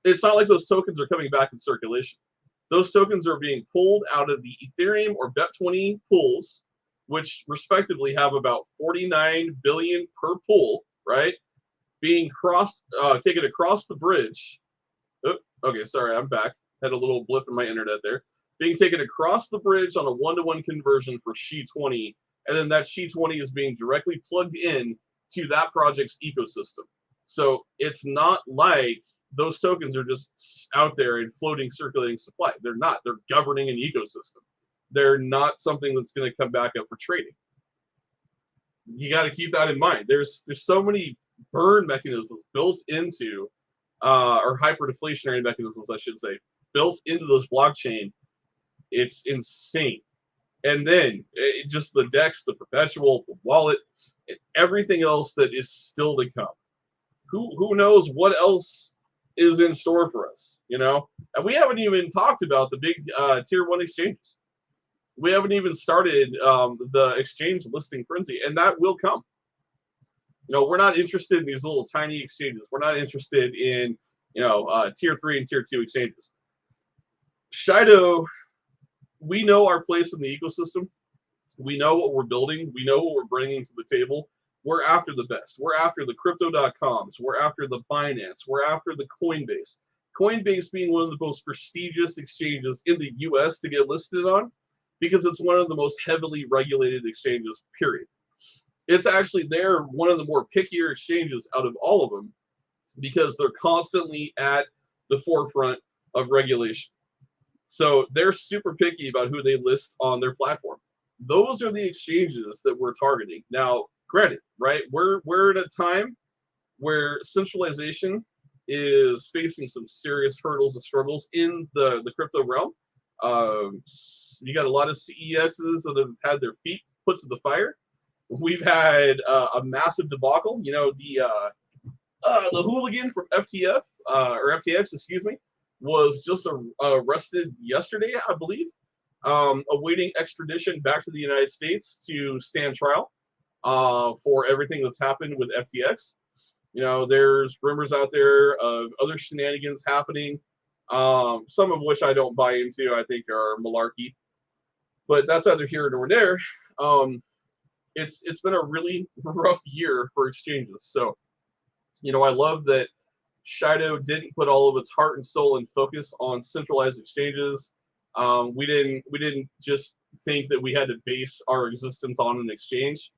it's not like those tokens are coming back in circulation. Those tokens are being pulled out of the Ethereum or BEP20 pools, which respectively have about 49 billion per pool, right? Being taken across the bridge. Oh, okay, sorry, I'm back. Had a little blip in my internet there. Being taken across the bridge on a one-to-one conversion for SHI-20, and then that SHI-20 is being directly plugged in to that project's ecosystem. So it's not like those tokens are just out there in floating, circulating supply. They're not. They're governing an ecosystem. They're not something that's going to come back up for trading. You got to keep that in mind. There's so many burn mechanisms built into, or hyper-deflationary mechanisms, I should say, built into this blockchain. It's insane. And then just the DEX, the Perpetual, the wallet, and everything else that is still to come. Who knows what else is in store for us, you know? And we haven't even talked about the big tier 1 exchanges. We haven't even started the exchange listing frenzy, and that will come. You know, we're not interested in these little tiny exchanges. We're not interested in, tier 3 and tier 2 exchanges. Shido, we know our place in the ecosystem. We know what we're building. We know what we're bringing to the table. We're after the best. We're after the crypto.coms. We're after the Binance. We're after the Coinbase. Coinbase being one of the most prestigious exchanges in the US to get listed on, because it's one of the most heavily regulated exchanges, period. It's actually one of the more pickier exchanges out of all of them, because they're constantly at the forefront of regulation. So they're super picky about who they list on their platform. Those are the exchanges that we're targeting. Now, granted, right, we're at a time where centralization is facing some serious hurdles and struggles in the crypto realm. You got a lot of CEXs that have had their feet put to the fire. We've had a massive debacle. You know, the hooligan from FTF or FTX, excuse me, was just arrested yesterday, I believe, awaiting extradition back to the United States to stand trial for everything that's happened with FTX. You know, there's rumors out there of other shenanigans happening, some of which I don't buy into. I think are malarkey, but that's either here nor there. It's been a really rough year for exchanges. So, you know, I love that Shido didn't put all of its heart and soul and focus on centralized exchanges. We didn't just think that we had to base our existence on an exchange.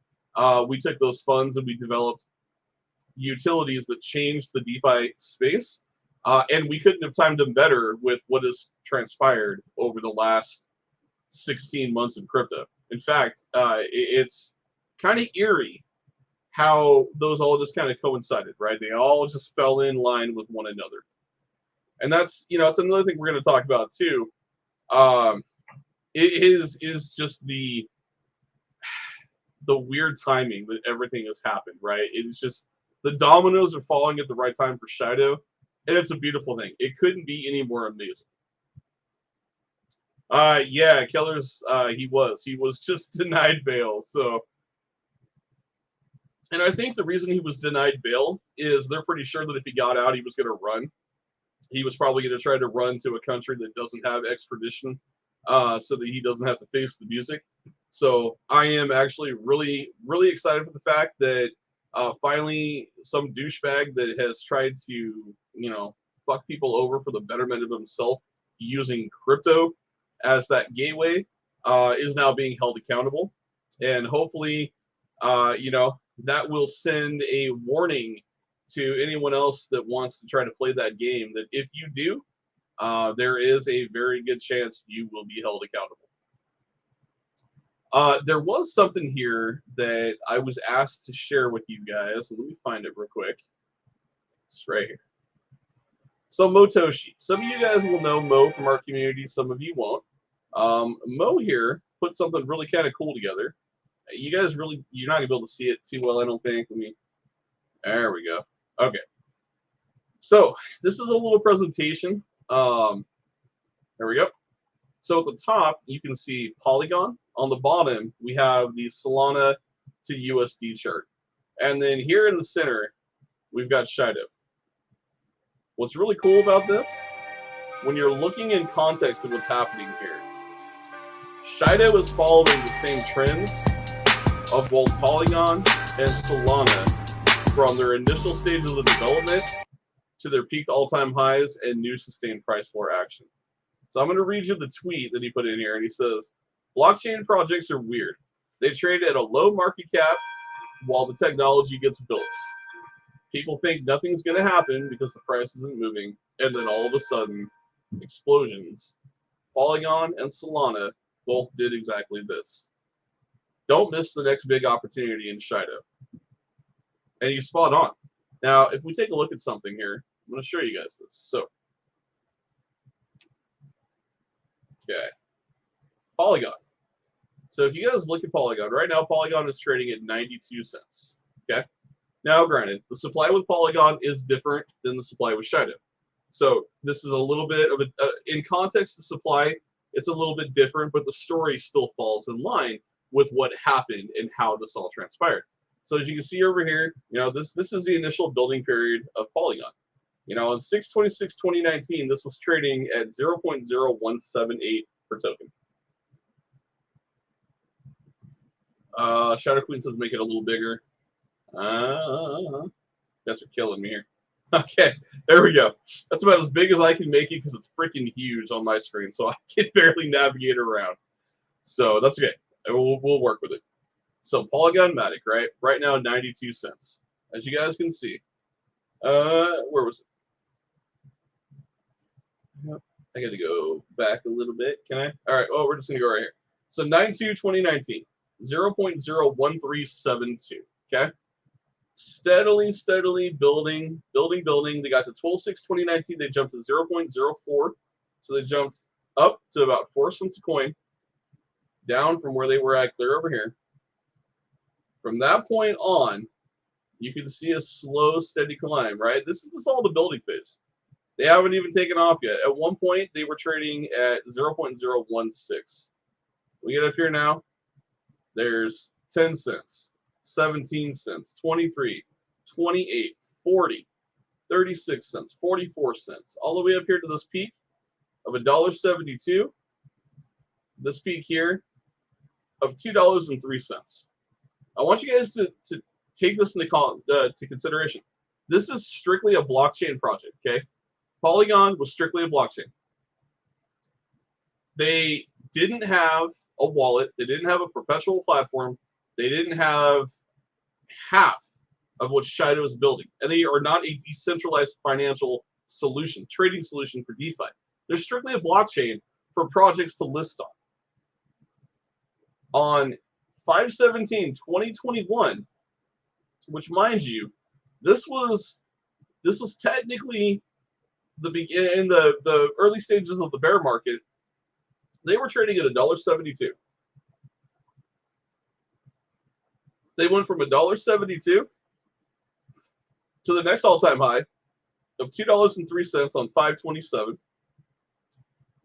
We took those funds and we developed utilities that changed the DeFi space, and we couldn't have timed them better with what has transpired over the last 16 months in crypto. In fact, it's kind of eerie how those all just kind of coincided, right? They all just fell in line with one another. And that's, you know, it's another thing we're going to talk about too. It is just the weird timing that everything has happened, right? It's just the dominoes are falling at the right time for Shido, and it's a beautiful thing. It couldn't be any more amazing. Yeah, Keller's he was just denied bail. So, and I think the reason he was denied bail is they're pretty sure that if he got out, he was going to run. He was probably going to try to run to a country that doesn't have extradition, so that he doesn't have to face the music. So I am actually really, really excited for the fact that finally some douchebag that has tried to, you know, fuck people over for the betterment of himself using crypto as that gateway is now being held accountable. And hopefully, you know, that will send a warning to anyone else that wants to try to play that game that if you do, there is a very good chance you will be held accountable. There was something here that I was asked to share with you guys. Let me find it real quick. It's right here. So Motoshi. Some of you guys will know Mo from our community. Some of you won't. Mo here put something really kind of cool together. You guys really, you're not going to be able to see it too well, I don't think. There we go. Okay. So this is a little presentation. There we go. So at the top, you can see Polygon. On the bottom, we have the Solana to USD chart. And then here in the center, we've got Shido. What's really cool about this, when you're looking in context of what's happening here, Shido is following the same trends of both Polygon and Solana from their initial stages of development to their peaked all-time highs and new sustained price floor action. So I'm going to read you the tweet that he put in here, and he says, blockchain projects are weird. They trade at a low market cap while the technology gets built. People think nothing's going to happen because the price isn't moving, and then all of a sudden, explosions. Polygon and Solana both did exactly this. Don't miss the next big opportunity in Shido. And he's spot on. Now, if we take a look at something here, I'm going to show you guys this. So, okay. Polygon. So if you guys look at Polygon, right now Polygon is trading at 92 cents. Okay. Now, granted, the supply with Polygon is different than the supply with Shido. So this is a little bit of a, in context of supply, it's a little bit different, but the story still falls in line with what happened and how this all transpired. So as you can see over here, you know, this is the initial building period of Polygon. You know, on 6/26/2019, this was trading at 0.0178 per token. Shadow Queen says make it a little bigger. You guys are killing me here. Okay, there we go. That's about as big as I can make it because it's freaking huge on my screen, so I can barely navigate around. So that's okay. We'll work with it. So Polygon-matic, right? Right now, 92 cents. As you guys can see. Where was it? I got to go back a little bit. Can I? All right. Oh, we're just going to go right here. So 9/2/2019, 0.01372. Okay. steadily building. They got to 12/6/2019. They jumped to 0.04. So they jumped up to about 4 cents a coin, down from where they were at clear over here. From that point on, you can see a slow, steady climb, right? This is all the building phase. They haven't even taken off yet. At one point, they were trading at 0.016. We get up here now, there's 10 cents, 17 cents, 23, 28, 40, 36 cents, 44 cents, all the way up here to this peak of $1.72. This peak here of $2.03. I want you guys to take this into consideration. This is strictly a blockchain project, okay? Polygon was strictly a blockchain. They didn't have a wallet. They didn't have a perpetual platform. They didn't have half of what Shido is building. And they are not a decentralized financial solution, trading solution for DeFi. They're strictly a blockchain for projects to list on. On 5/17/2021, which, mind you, this was technically in the early stages of the bear market. They were trading at $1.72. They went from $1.72 to the next all-time high of $2.03 on 5/27.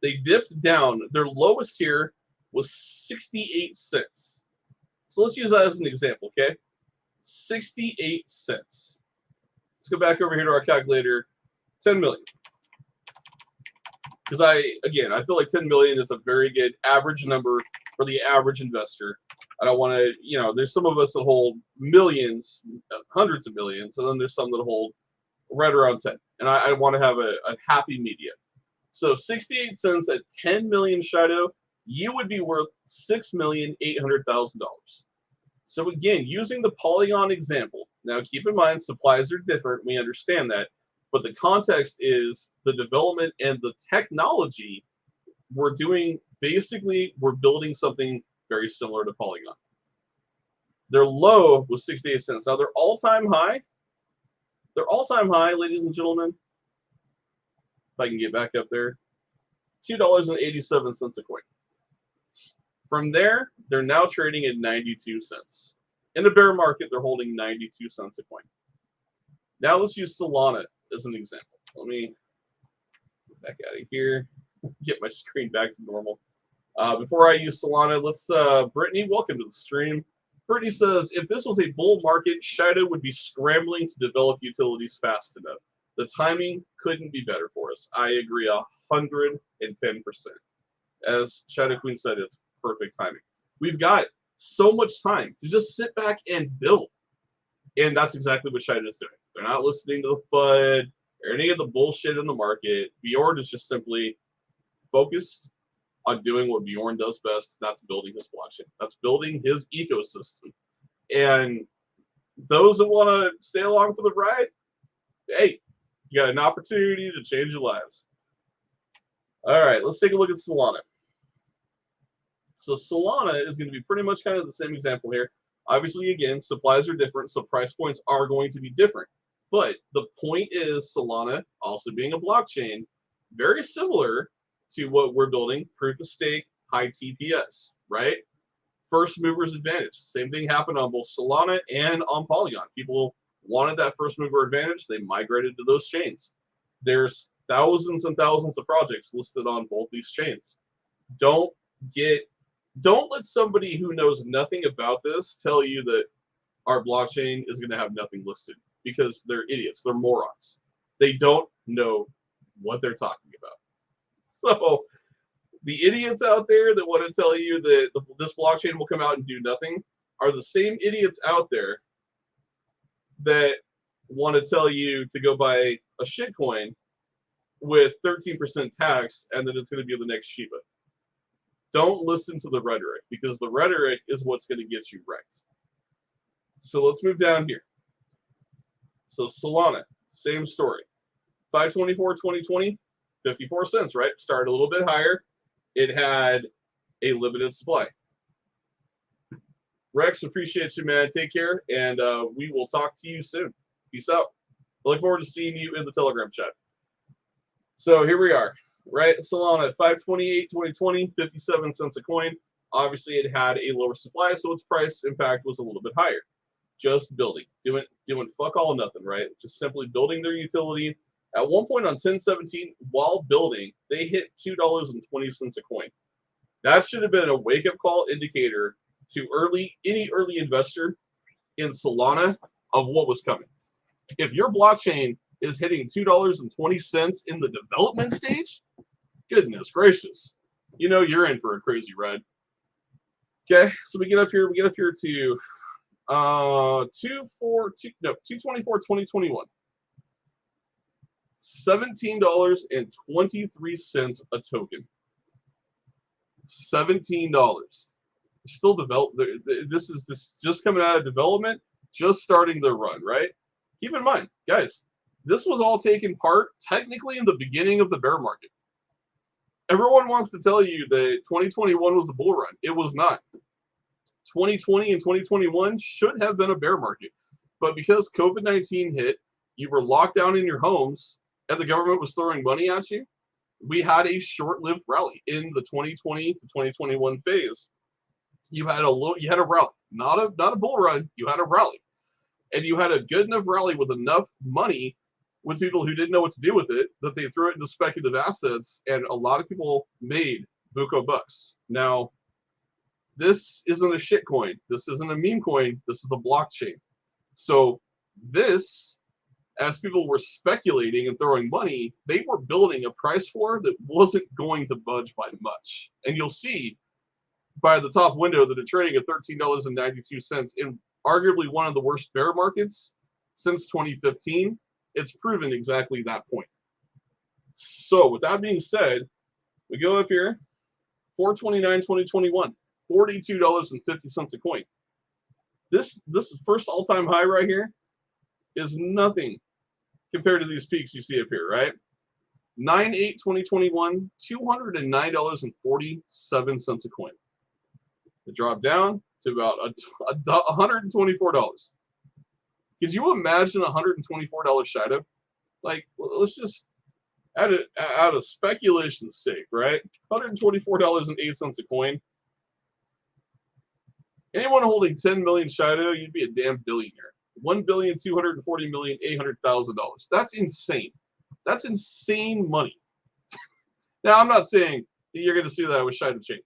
They dipped down. Their lowest here was 68 cents. So let's use that as an example, okay? 68 cents. Let's go back over here to our calculator. 10 million. Because I feel like 10 million is a very good average number for the average investor. I don't want to, there's some of us that hold millions, hundreds of millions, and then there's some that hold right around 10. And I want to have a happy median. So 68 cents at 10 million Shido, you would be worth $6,800,000. So again, using the Polygon example, now keep in mind supplies are different, we understand that, but the context is the development and the technology we're doing. Basically, we're building something very similar to Polygon. Their low was 68 cents. Now their all-time high, ladies and gentlemen, if I can get back up there, $2.87 a coin. From there, they're now trading at 92 cents. In a bear market, they're holding 92 cents a coin. Now let's use Solana as an example. Let me get back out of here, get my screen back to normal. Before I use Solana, let's, Brittany, welcome to the stream. Brittany says, if this was a bull market, Shido would be scrambling to develop utilities fast enough. The timing couldn't be better for us. I agree 110%. As Shadow Queen said, it's perfect timing. We've got so much time to just sit back and build. And that's exactly what Shido is doing. They're not listening to the FUD or any of the bullshit in the market. Bjorn is just simply focused on doing what Bjorn does best. That's building his blockchain. That's building his ecosystem. And those that want to stay along for the ride, hey, you got an opportunity to change your lives. All right, let's take a look at Solana. So Solana is going to be pretty much kind of the same example here. Obviously, again, supplies are different, so price points are going to be different. But the point is Solana, also being a blockchain, very similar to what we're building, proof of stake, high TPS, right? First movers advantage. Same thing happened on both Solana and on Polygon. People wanted that first mover advantage. They migrated to those chains. There's thousands and thousands of projects listed on both these chains. Don't let somebody who knows nothing about this tell you that our blockchain is going to have nothing listed, because they're idiots. They're morons. They don't know what they're talking about. So the idiots out there that want to tell you that this blockchain will come out and do nothing are the same idiots out there that want to tell you to go buy a shitcoin with 13% tax and then it's going to be the next Shiba. Don't listen to the rhetoric, because the rhetoric is what's going to get you wrecked. So let's move down here. So Solana, same story. 5/24/2020, 54 cents, right? Started a little bit higher. It had a limited supply. Rex, appreciate you, man. Take care, and we will talk to you soon. Peace out. I look forward to seeing you in the Telegram chat. So here we are, right? Solana at 528, 2020, 57 cents a coin. Obviously, it had a lower supply, so its price impact was a little bit higher. Just building, doing fuck all nothing, right? Just simply building their utility. At one point on 1017, while building, they hit $2.20 a coin. That should have been a wake-up call indicator to any early investor in Solana of what was coming. If your blockchain is hitting $2.20 in the development stage, goodness gracious, you know you're in for a crazy ride. Okay, so we get up here to 224 2021. $17.23 a token. $17. Still developed. This is just coming out of development, just starting their run, right? Keep in mind, guys, this was all taking part technically in the beginning of the bear market. Everyone wants to tell you that 2021 was a bull run. It was not. 2020 and 2021 should have been a bear market. But because COVID-19 hit, you were locked down in your homes, and the government was throwing money at you, we had a short-lived rally in the 2020 to 2021 phase. You had a rally, not a bull run. You had a rally, and you had a good enough rally with enough money with people who didn't know what to do with it that they threw it into speculative assets, and a lot of people made buco bucks. Now, this isn't a shit coin. This isn't a meme coin. This is a blockchain. So this, as people were speculating and throwing money, they were building a price floor that wasn't going to budge by much. And you'll see by the top window that it's trading at $13.92 in arguably one of the worst bear markets since 2015. It's proven exactly that point. So with that being said, we go up here, 429 2021, $42.50 a coin. This first all-time high right here is nothing compared to these peaks you see up here, right? 9/8 2021, $209.47 a coin. It dropped down to about $124. Could you imagine $124 Shido? Like, let's just, out of speculation's sake, right? $124.08 a coin. Anyone holding 10 million Shido, you'd be a damn billionaire. $1,240,800,000. That's insane. That's insane money. Now, I'm not saying that you're going to see that with Shido Chain.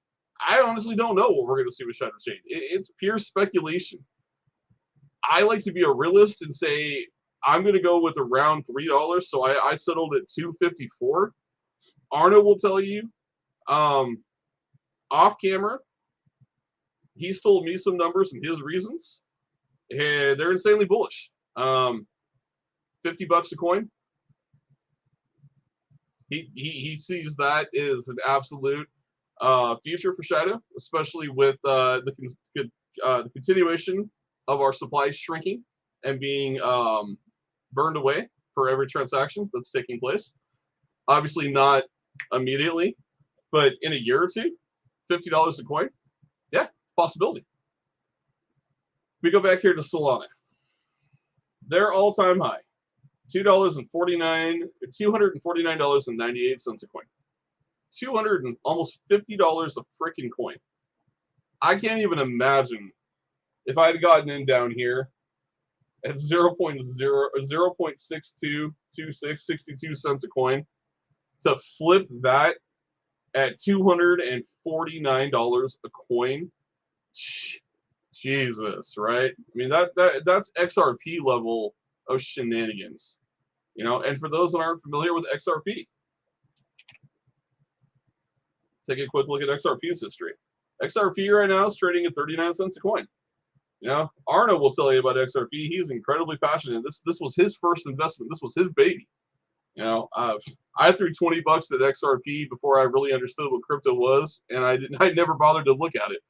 I honestly don't know what we're going to see with Shido Chain. It's pure speculation. I like to be a realist and say I'm going to go with around $3. So I settled at $2.54. Arno will tell you off camera. He's told me some numbers and his reasons, and they're insanely bullish. $50 a coin. He sees that as an absolute future for Shido, especially with the continuation of our supply shrinking and being burned away for every transaction that's taking place. Obviously not immediately, but in a year or two, $50 a coin, yeah, possibility. We go back here to Solana. Their all-time high, $249.98 a coin. Almost $50 a freaking coin. I can't even imagine if I had gotten in down here at 0.6226 cents a coin to flip that at $249 a coin. Jesus, right? I mean that's XRP level of shenanigans, you know. And for those that aren't familiar with XRP, take a quick look at XRP's history. XRP right now is trading at 39 cents a coin. You know, Arno will tell you about XRP. He's incredibly passionate. This was his first investment. This was his baby. You know, I threw $20 at XRP before I really understood what crypto was, and I never bothered to look at it.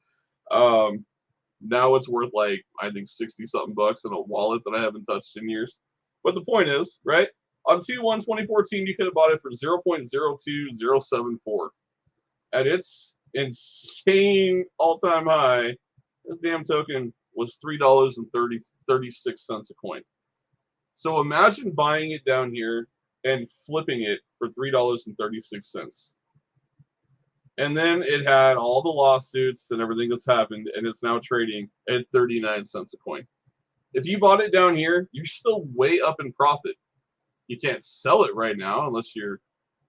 Now it's worth like, I think, 60-something bucks in a wallet that I haven't touched in years. But the point is, right, on 2/1/2014, you could have bought it for 0.02074. At its insane all-time high This damn token was $3.36 a coin. So imagine buying it down here and flipping it for $3.36. And then it had all the lawsuits and everything that's happened, and it's now trading at 39 cents a coin. If you bought it down here, you're still way up in profit. You can't sell it right now unless you're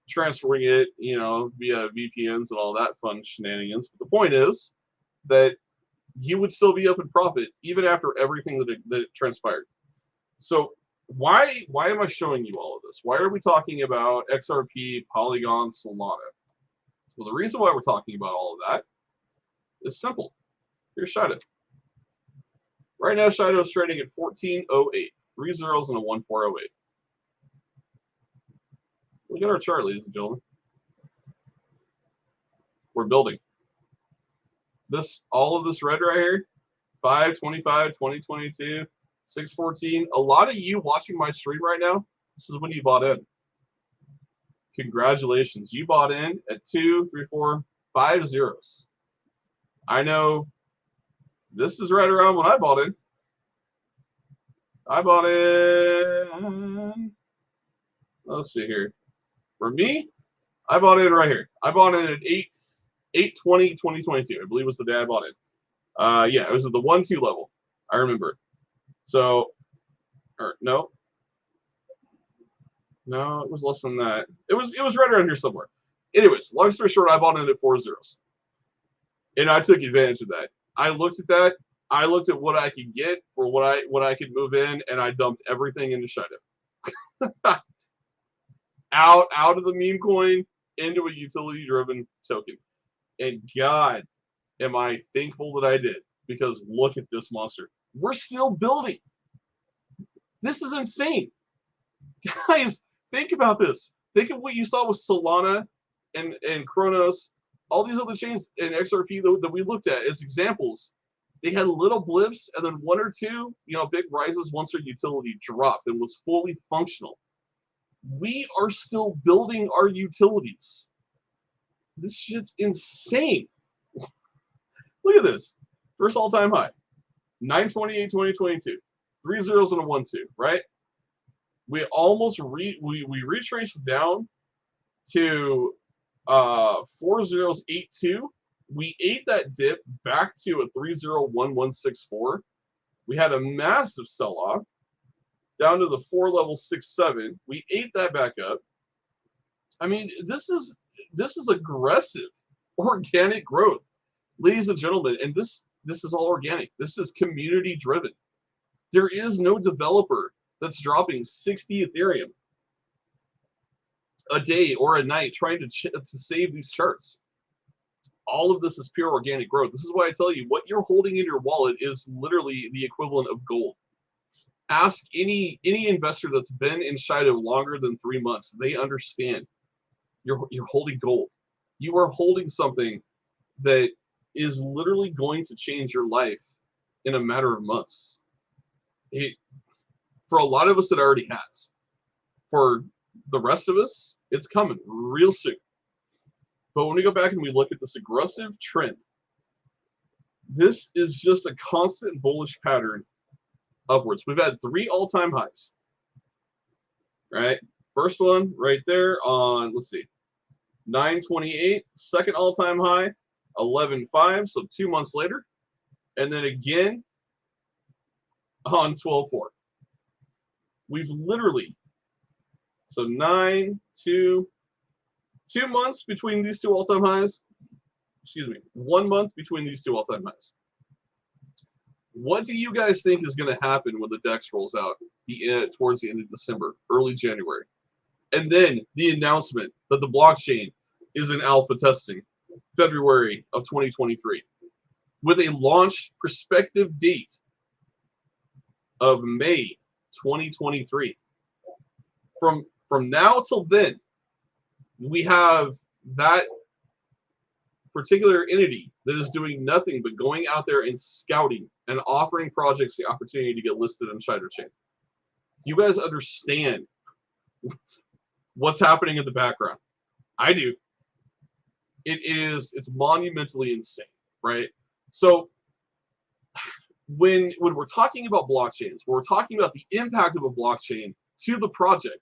transferring it, via VPNs and all that fun shenanigans. But the point is that you would still be up in profit even after everything that transpired. So why am I showing you all of this? Why are we talking about XRP, Polygon, Solana? Well, the reason why we're talking about all of that is simple. Here's Shido. Right now, Shido is trading at 14.08, 3 zeros and a 1408. Look at our chart, ladies and gentlemen. We're building. All of this red right here, 5/25, 2022, 6/14. A lot of you watching my stream right now, this is when you bought in. Congratulations. You bought in at 2, 3, 4, 5 zeros. I know this is right around when I bought in. I bought in, let's see here. For me, I bought in right here. I bought in at 8/20/2022. I believe was the day I bought it. Yeah, it was at the 1-2 level. I remember. So, or no, it was less than that. It was right around here somewhere. Anyways, long story short, I bought in at 4 zeros, and I took advantage of that. I looked at that. I looked at what I could get for what I could move in, and I dumped everything into Shido. out of the meme coin into a utility-driven token. And God, am I thankful that I did, because look at this monster. We're still building. This is insane. Guys, think about this. Think of what you saw with Solana and Kronos, all these other chains and XRP that we looked at as examples. They had little blips and then 1 or 2, big rises once their utility dropped and was fully functional. We are still building our utilities. This shit's insane. Look at this. First all-time high. 9/28/2022. 3 zeros and a 1-2, right? We almost we retraced down to 4 zeros 8-2. We ate that dip back to a 3-0-1-1-6-4. We had a massive sell-off down to the 4 level 6-7. We ate that back up. I mean, this is aggressive organic growth, ladies and gentlemen, and this is all organic. This is community driven. There is no developer that's dropping 60 Ethereum a day or a night trying to save these charts. All of this is pure organic growth. This is why I tell you, what you're holding in your wallet is literally the equivalent of gold. Ask any investor that's been in Shido longer than 3 months. They understand. You're holding gold. You are holding something that is literally going to change your life in a matter of months. For a lot of us, it already has. For the rest of us, it's coming real soon. But when we go back and we look at this aggressive trend, this is just a constant bullish pattern upwards. We've had 3 all-time highs. Right? First one right there on, let's see, 9/28. Second all-time high, 11/5, so 2 months later. And then again on 12/4. We've literally, so 2 months between these 2 all-time highs. Excuse me, 1 month between these 2 all-time highs. What do you guys think is going to happen when the DEX rolls out towards the end of December, early January? And then the announcement that the blockchain is in alpha testing, February of 2023, with a launch prospective date of May 2023. From now till then, we have that particular entity that is doing nothing but going out there and scouting and offering projects the opportunity to get listed on Shido Chain. You guys understand what's happening in the background? I do. It's monumentally insane, right? So when we're talking about blockchains, when we're talking about the impact of a blockchain to the project,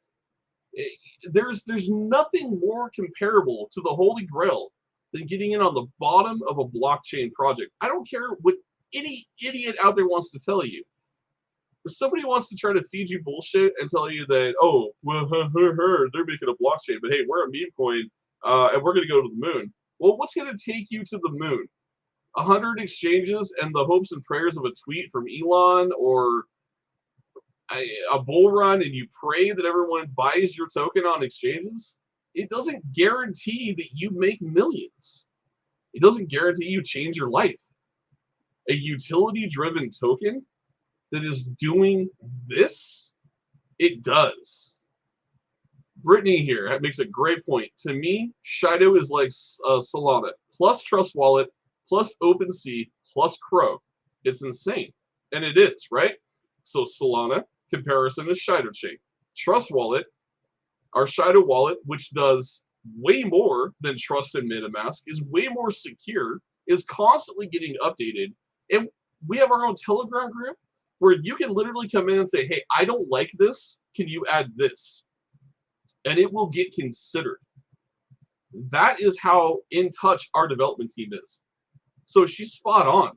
there's nothing more comparable to the Holy Grail than getting in on the bottom of a blockchain project. I don't care what any idiot out there wants to tell you. If somebody wants to try to feed you bullshit and tell you that, oh, well, they're making a blockchain, but hey, we're a meme coin, and we're going to go to the moon. Well, what's going to take you to the moon? 100 exchanges and the hopes and prayers of a tweet from Elon, or a bull run, and you pray that everyone buys your token on exchanges? It doesn't guarantee that you make millions. It doesn't guarantee you change your life. A utility-driven token that is doing this, it does. Brittany here makes a great point. To me, Shido is like Solana plus Trust Wallet plus OpenSea plus Crow. It's insane. And it is, right? So Solana, comparison is Shido Chain. Trust Wallet, our Shido wallet, which does way more than Trust and MetaMask, is way more secure, is constantly getting updated. And we have our own Telegram group where you can literally come in and say, hey, I don't like this. Can you add this? And it will get considered. That is how in touch our development team is. So she's spot on.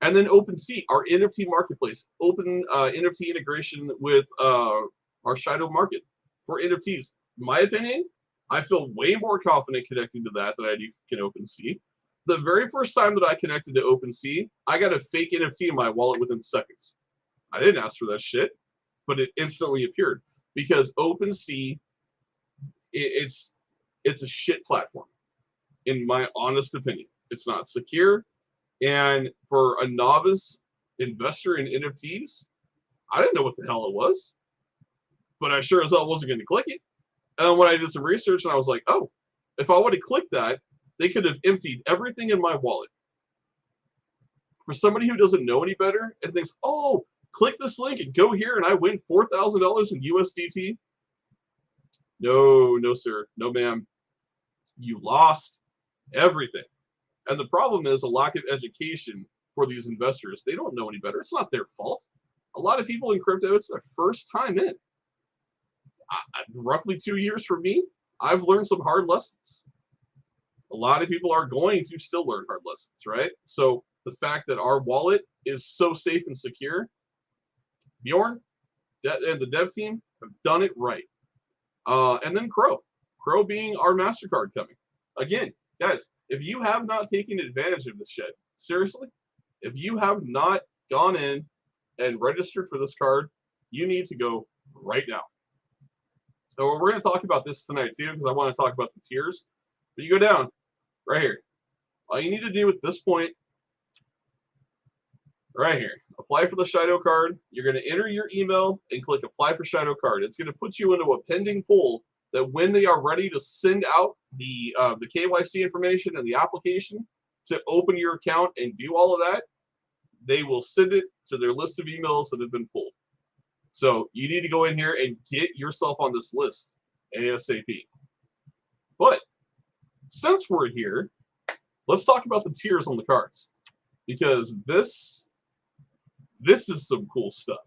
And then OpenSea, our NFT marketplace, open NFT integration with our Shido market for NFTs. In my opinion, I feel way more confident connecting to that than I do can OpenSea. The very first time that I connected to OpenSea, I got a fake NFT in my wallet within seconds. I didn't ask for that shit, but it instantly appeared because OpenSea, it's a shit platform, in my honest opinion. It's not secure, and for a novice investor in NFTs, I didn't know what the hell it was, but I sure as hell wasn't going to click it. And when I did some research, and I was like, oh, if I would have clicked that, they could have emptied everything in my wallet. For somebody who doesn't know any better and thinks, oh, click this link and go here and I win $4,000 in USDT. No, sir. No, ma'am. You lost everything. And the problem is a lack of education for these investors. They don't know any better. It's not their fault. A lot of people in crypto, it's their first time in. Roughly 2 years for me, I've learned some hard lessons. A lot of people are going to still learn hard lessons, right? So the fact that our wallet is so safe and secure, Bjorn and the dev team have done it right. And then Crow being our MasterCard coming. Again, guys, if you have not taken advantage of this shit, seriously, if you have not gone in and registered for this card, you need to go right now. So we're going to talk about this tonight too, because I want to talk about the tiers. But you go down right here. All you need to do at this point, right here, apply for the Shido card. You're going to enter your email and click apply for Shido card. It's going to put you into a pending pool that when they are ready to send out the KYC information and the application to open your account and do all of that, they will send it to their list of emails that have been pulled. So you need to go in here and get yourself on this list ASAP. But since we're here, let's talk about the tiers on the cards, because this is some cool stuff.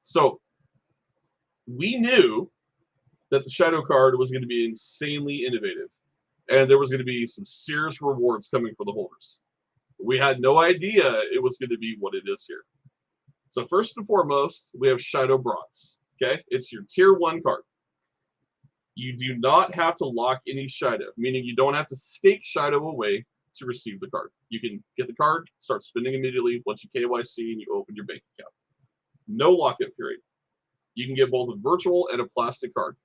So we knew that the Shido card was going to be insanely innovative, and there was going to be some serious rewards coming for the holders. We had no idea it was going to be what it is here. So first and foremost, we have Shido Bronze. Okay, it's your tier 1 card. You do not have to lock any Shido, meaning you don't have to stake Shido away to receive the card. You can get the card, start spending immediately once you KYC and you open your bank account. No lockup period. You can get both a virtual and a plastic card.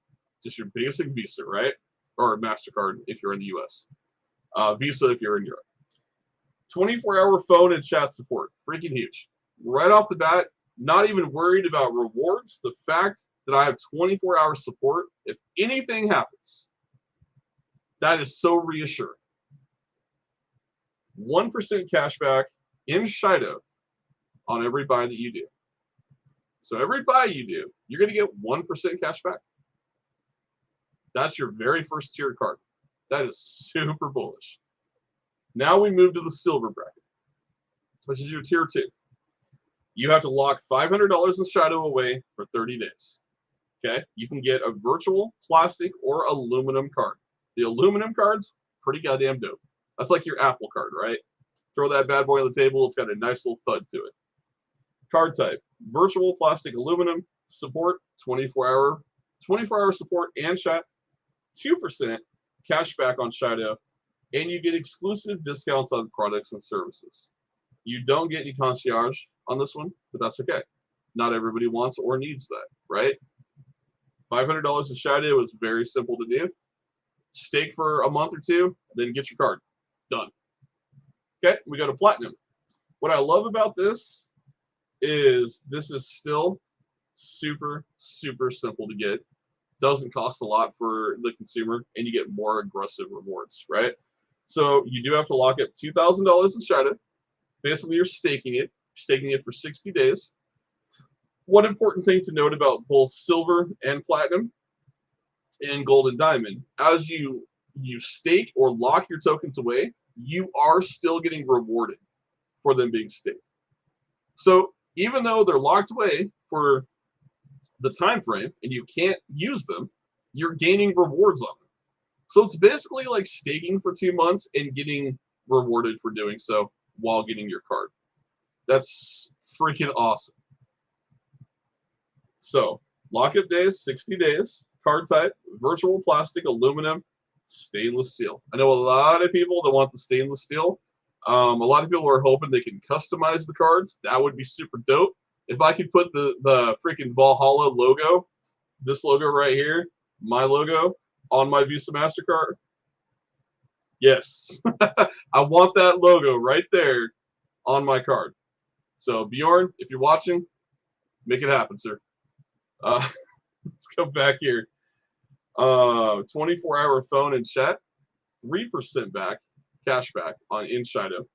Just your basic Visa, right? Or MasterCard if you're in the US. Visa if you're in Europe. 24-hour phone and chat support. Freaking huge. Right off the bat, not even worried about rewards. The fact that I have 24-hour support, if anything happens, that is so reassuring. 1% cashback in Shido on every buy that you do. So every buy you do, you're going to get 1% cashback. That's your very first tier card. That is super bullish. Now we move to the silver bracket. which is your tier 2. You have to lock $500 in Shadow away for 30 days. Okay, you can get a virtual, plastic, or aluminum card. The aluminum card's pretty goddamn dope. That's like your Apple card, right? Throw that bad boy on the table. It's got a nice little thud to it. Card type: virtual, plastic, aluminum. Support: 24-hour support and chat. 2% cash back on Shido, and you get exclusive discounts on products and services. You don't get any concierge on this one, but that's okay. Not everybody wants or needs that, right? $500 in Shido is very simple to do. Stake for a month or two, then get your card. Done. Okay, we go to Platinum. What I love about this is still super, super simple to get. Doesn't cost a lot for the consumer, and you get more aggressive rewards, right? So you do have to lock up $2,000 in Shadow. Basically, you're staking it for 60 days. One important thing to note about both silver and platinum and gold and diamond, as you stake or lock your tokens away, you are still getting rewarded for them being staked. So even though they're locked away for the time frame and you can't use them, you're gaining rewards on them. So it's basically like staking for 2 months and getting rewarded for doing so while getting your card. That's freaking awesome. So lockup days, 60 days, card type, virtual, plastic, aluminum, stainless steel. I know a lot of people that want the stainless steel. A lot of people are hoping they can customize the cards. That would be super dope. If I could put the freaking Valhalla logo, this logo right here, my logo, on my Visa MasterCard, yes. I want that logo right there on my card. So Bjorn, if you're watching, make it happen, sir. Let's go back here. 24-hour phone and chat, 3% back, cash back on in Shido.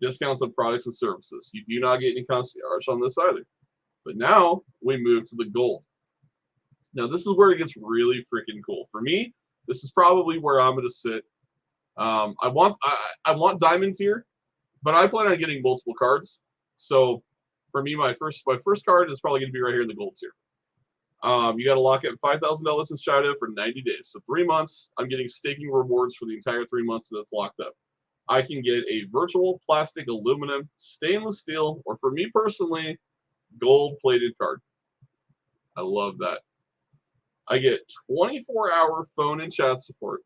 Discounts on products and services. You do not get any concierge on this either. But now we move to the gold. Now this is where it gets really freaking cool. For me, this is probably where I'm going to sit. I want diamond tier, but I plan on getting multiple cards. So for me, my first card is probably going to be right here in the gold tier. You got to lock in $5,000 in Shadow for 90 days. So 3 months, I'm getting staking rewards for the entire 3 months that it's locked up. I can get a virtual, plastic, aluminum, stainless steel, or for me personally, gold-plated card. I love that. I get 24-hour phone and chat support,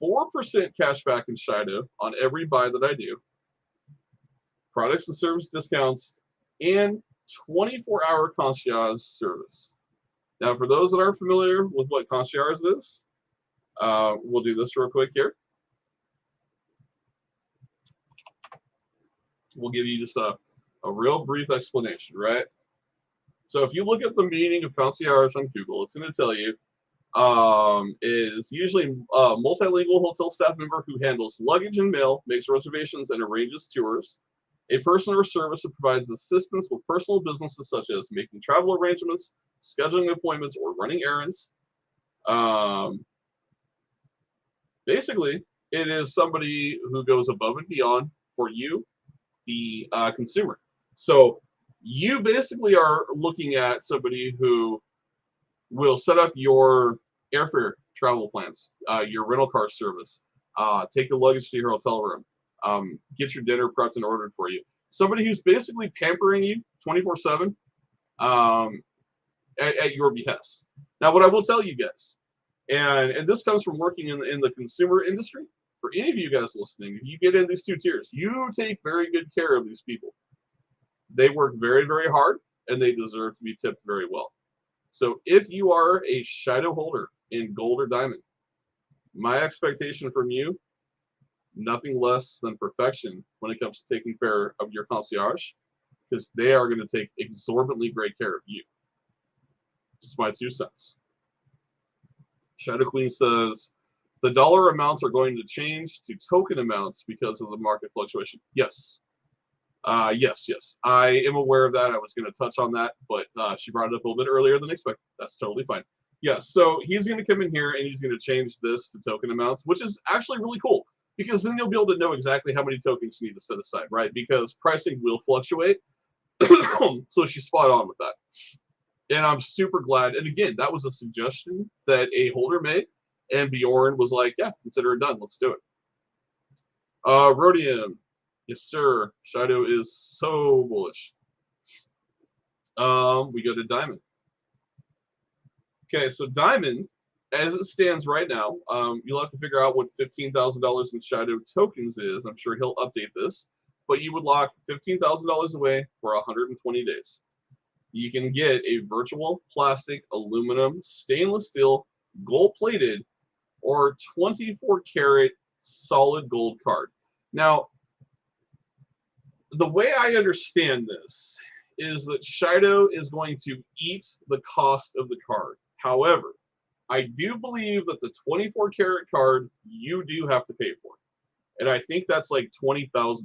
4% cash back in Shido on every buy that I do, products and service discounts, and 24-hour concierge service. Now, for those that aren't familiar with what concierge is, we'll do this real quick here. We'll give you just a real brief explanation, right? So if you look at the meaning of concierge on Google, it's going to tell you is usually a multilingual hotel staff member who handles luggage and mail, makes reservations, and arranges tours. A person or service that provides assistance with personal businesses such as making travel arrangements, scheduling appointments, or running errands. Basically, it is somebody who goes above and beyond for you, the consumer. So you basically are looking at somebody who will set up your airfare travel plans, your rental car service, take your luggage to your hotel room, get your dinner prepped and ordered for you. Somebody who's basically pampering you 24/7 at your behest. Now, what I will tell you guys, and this comes from working in the consumer industry, for any of you guys listening, if you get in these 2 tiers, you take very good care of these people. They work very, very hard, and they deserve to be tipped very well. So if you are a Shido holder in gold or diamond, my expectation from you, nothing less than perfection when it comes to taking care of your concierge, because they are going to take exorbitantly great care of you. Just my 2 cents. Shadow Queen says, the dollar amounts are going to change to token amounts because of the market fluctuation. Yes. Yes. I am aware of that. I was going to touch on that, but she brought it up a little bit earlier than expected. That's totally fine. Yeah, so he's going to come in here and he's going to change this to token amounts, which is actually really cool. because then you'll be able to know exactly how many tokens you need to set aside, right? Because pricing will fluctuate. So she's spot on with that. And I'm super glad. And again, that was a suggestion that a holder made. And Bjorn was like, yeah, consider it done. Let's do it. Rhodium. Yes, sir. Shido is so bullish. We go to Diamond. Okay, so Diamond, as it stands right now, you'll have to figure out what $15,000 in Shido tokens is. I'm sure he'll update this. But you would lock $15,000 away for 120 days. You can get a virtual, plastic, aluminum, stainless steel, gold-plated, or 24-karat solid gold card. Now, the way I understand this is that Shido is going to eat the cost of the card. However, I do believe that the 24-karat card you do have to pay for. And I think that's like $20,000.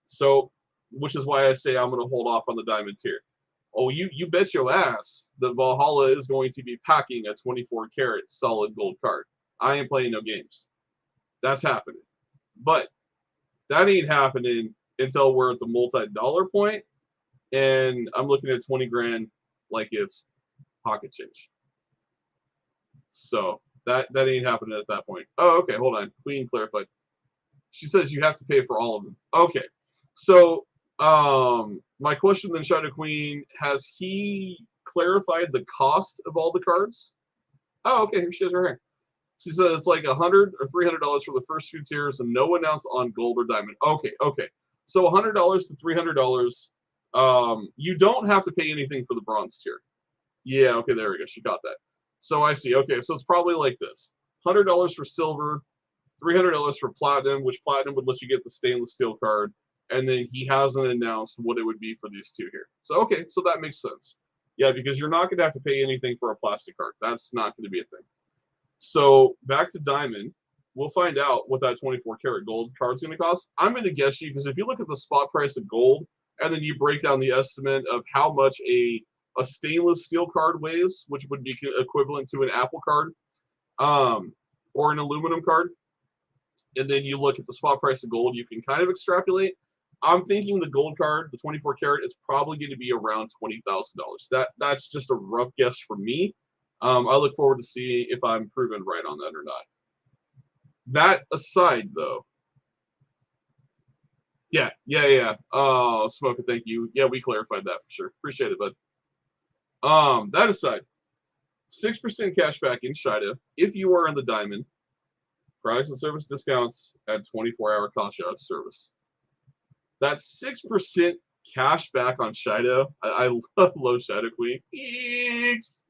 So, which is why I say I'm going to hold off on the diamond tier. Oh, you bet your ass that Valhalla is going to be packing a 24-karat solid gold card. I ain't playing no games. That's happening. But that ain't happening until we're at the multi-dollar point, and I'm looking at 20 grand like it's pocket change. So that ain't happening at that point. Oh, okay, hold on. Queen clarified. She says you have to pay for all of them. Okay. So my question then, Shadow Queen, has he clarified the cost of all the cards? Oh, okay, here she is right here. She says it's like $100 or $300 for the first few tiers and no announce on gold or diamond. Okay. So $100 to $300. You don't have to pay anything for the bronze tier. Yeah, okay, there we go. She got that. So I see. Okay, so it's probably like this: $100 for silver, $300 for platinum, which platinum would let you get the stainless steel card, and then he hasn't announced what it would be for these two here. So okay, so that makes sense. Yeah, because you're not going to have to pay anything for a plastic card. That's not going to be a thing. So back to diamond, we'll find out what that 24-karat gold card's going to cost. I'm going to guess you, because if you look at the spot price of gold and then you break down the estimate of how much a stainless steel card weighs, which would be equivalent to an Apple card, or an aluminum card, and then you look at the spot price of gold, you can kind of extrapolate. I'm thinking the gold card, the 24-karat, is probably going to be around $20,000. That's just a rough guess for me. I look forward to seeing if I'm proven right on that or not. That aside, though, yeah. Oh, Smoker, thank you. Yeah, we clarified that for sure. Appreciate it, bud. That aside, 6% cash back in Shido if you are in the diamond. Products and service discounts at 24-hour cost out service. That's 6% cash back on Shido. I love Shadow Queen. Eeks.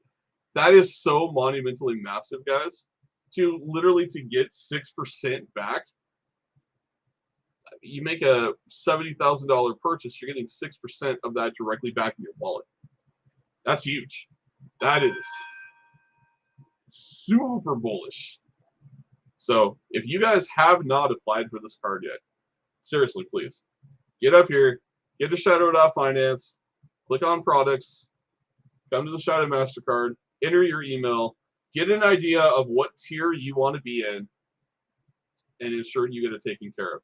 That is so monumentally massive, guys. To literally to get 6% back. You make a $70,000 purchase, you're getting 6% of that directly back in your wallet. That's huge. That is super bullish. So if you guys have not applied for this card yet, seriously, please get up here, get to Shido.Finance, click on products, come to the Shido MasterCard, enter your email, get an idea of what tier you want to be in, and ensure you get it taken care of.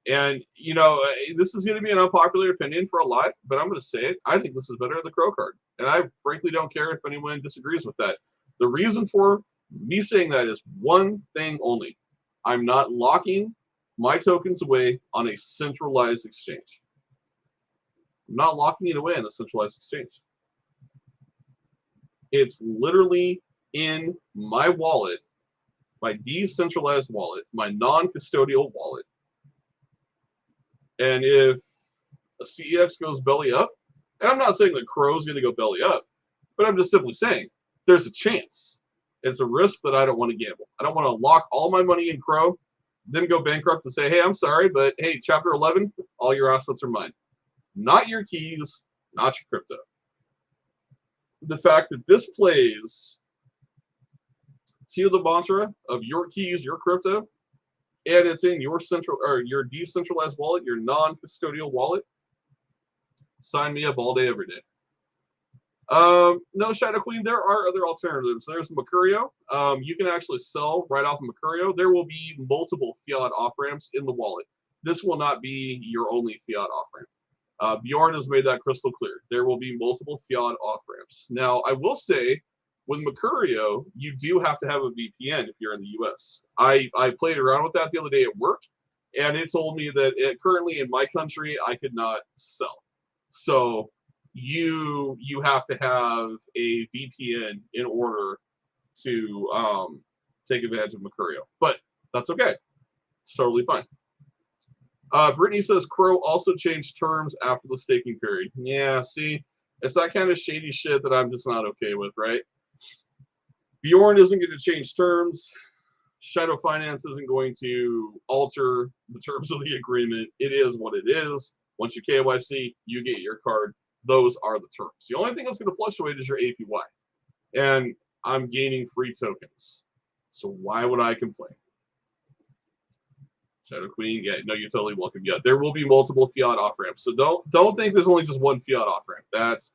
And, you know, this is going to be an unpopular opinion for a lot, but I'm going to say it. I think this is better than the Crow card. And I frankly don't care if anyone disagrees with that. The reason for me saying that is one thing only. I'm not locking my tokens away on a centralized exchange. I'm not locking it away on a centralized exchange. It's literally in my wallet, my decentralized wallet, my non-custodial wallet. And if a CEX goes belly up, and I'm not saying that Crow's going to go belly up, but I'm just simply saying there's a chance. It's a risk that I don't want to gamble. I don't want to lock all my money in Crow, then go bankrupt and say, hey, I'm sorry, but hey, Chapter 11, all your assets are mine. Not your keys, not your crypto. The fact that this plays to the mantra of your keys, your crypto, and it's in your central or your decentralized wallet, your non-custodial wallet, sign me up all day, every day. No, Shadow Queen, there are other alternatives. There's Mercurio. You can actually sell right off of Mercurio. There will be multiple fiat off-ramps in the wallet. This will not be your only fiat off-ramp. Bjorn has made that crystal clear. There will be multiple fiat off-ramps. Now, I will say, with Mercurio, you do have to have a VPN if you're in the US. I played around with that the other day at work, and it told me that currently in my country, I could not sell. So you have to have a VPN in order to take advantage of Mercurio. But that's okay. It's totally fine. Brittany says Crow also changed terms after the staking period. Yeah, see, it's that kind of shady shit that I'm just not okay with, right? Bjorn isn't going to change terms. Shido-Finance isn't going to alter the terms of the agreement. It is what it is. Once you KYC, you get your card. Those are the terms. The only thing that's going to fluctuate is your APY. And I'm gaining free tokens. So why would I complain? Shadow Queen, yeah, no, you're totally welcome. Yeah, there will be multiple fiat off-ramps. So don't think there's only just one fiat off-ramp. That's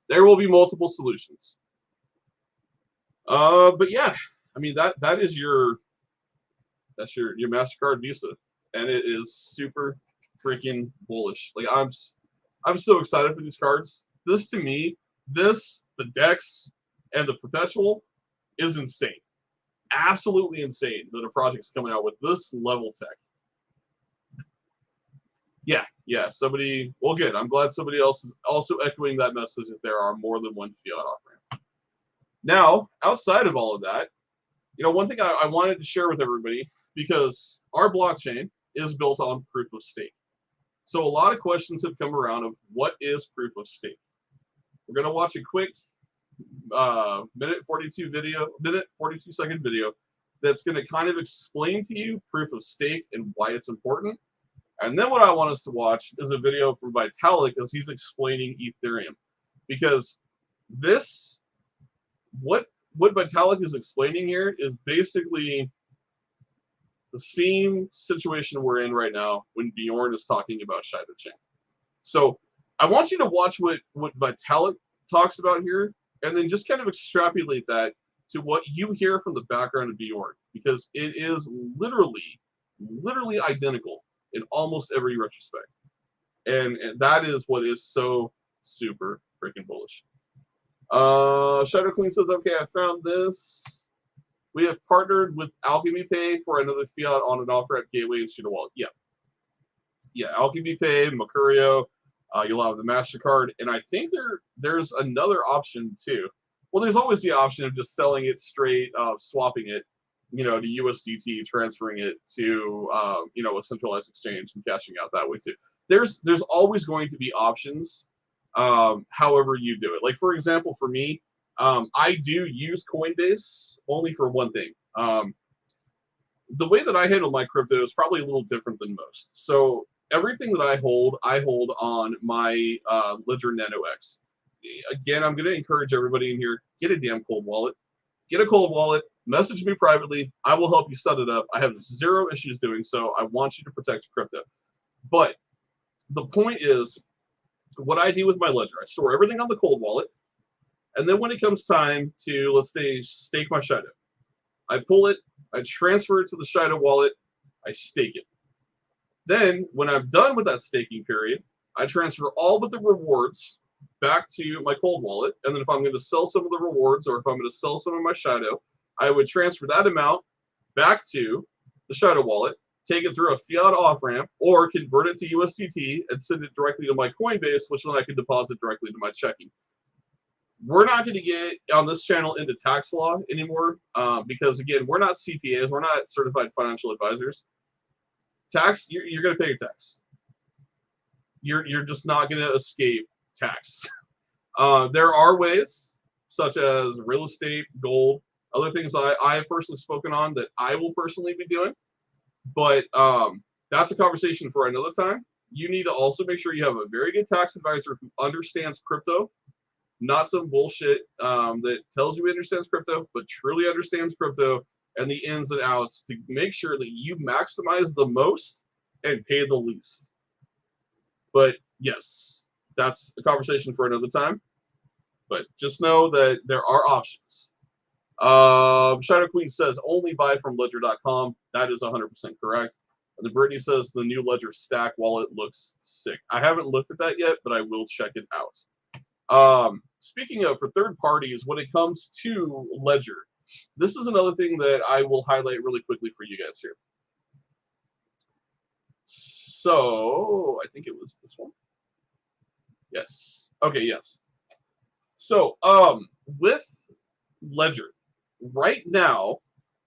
there will be multiple solutions. But yeah, I mean that is your MasterCard Visa, and it is super freaking bullish. Like I'm so excited for these cards. This to me, the Dex and the Perpetual is insane. Absolutely insane that a project's coming out with this level tech. Yeah, somebody, well, good. I'm glad somebody else is also echoing that message that there are more than one fiat off-ramp. Now, outside of all of that, one thing I wanted to share with everybody, because our blockchain is built on proof of stake. So a lot of questions have come around of what is proof of stake. We're going to watch a quick minute 42-second video that's going to kind of explain to you proof of stake and why it's important. And then what I want us to watch is a video from Vitalik as he's explaining Ethereum, because what Vitalik is explaining here is basically the same situation we're in right now when Bjorn is talking about Shido Chain. So I want you to watch what Vitalik talks about here, and then just kind of extrapolate that to what you hear from the background of Bjorn, because it is literally identical in almost every retrospect. And that is what is so super freaking bullish. Shadow Queen says, okay, I found this. We have partnered with Alchemy Pay for another fiat on and off-ramp gateway in Shido Wallet. Yeah, Alchemy Pay, Mercurio. You'll have the MasterCard, and I think there's another option too. Well, there's always the option of just selling it straight, swapping it, to USDT, transferring it to a centralized exchange and cashing out that way too. There's always going to be options, however you do it. Like for example, for me, I do use Coinbase only for one thing. The way that I handle my crypto is probably a little different than most. So everything that I hold on my Ledger Nano X. Again, I'm going to encourage everybody in here, get a damn cold wallet. Get a cold wallet, message me privately. I will help you set it up. I have zero issues doing so. I want you to protect your crypto. But the point is, what I do with my Ledger, I store everything on the cold wallet. And then when it comes time to, let's say, stake my Shido, I pull it, I transfer it to the Shido wallet, I stake it. Then, when I'm done with that staking period, I transfer all but the rewards back to my cold wallet. And then if I'm going to sell some of the rewards, or if I'm going to sell some of my Shido, I would transfer that amount back to the Shido wallet, take it through a fiat off-ramp, or convert it to USDT and send it directly to my Coinbase, which then I can deposit directly to my checking. We're not going to get on this channel into tax law anymore because, again, we're not CPAs. We're not certified financial advisors. Tax, you're going to pay your tax. You're just not going to escape tax. There are ways, such as real estate, gold, other things I have personally spoken on that I will personally be doing. But that's a conversation for another time. You need to also make sure you have a very good tax advisor who understands crypto, not some bullshit that tells you he understands crypto, but truly understands crypto and the ins and outs to make sure that you maximize the most and pay the least. But yes, that's a conversation for another time. But just know that there are options. Shadow Queen says only buy from ledger.com. That is 100% correct. And then Brittany says the new Ledger Stack wallet looks sick. I haven't looked at that yet, but I will check it out. Speaking of for third parties, when it comes to Ledger, this is another thing that I will highlight really quickly for you guys here. So I think it was this one. Yes. Okay. Yes. So with Ledger, right now,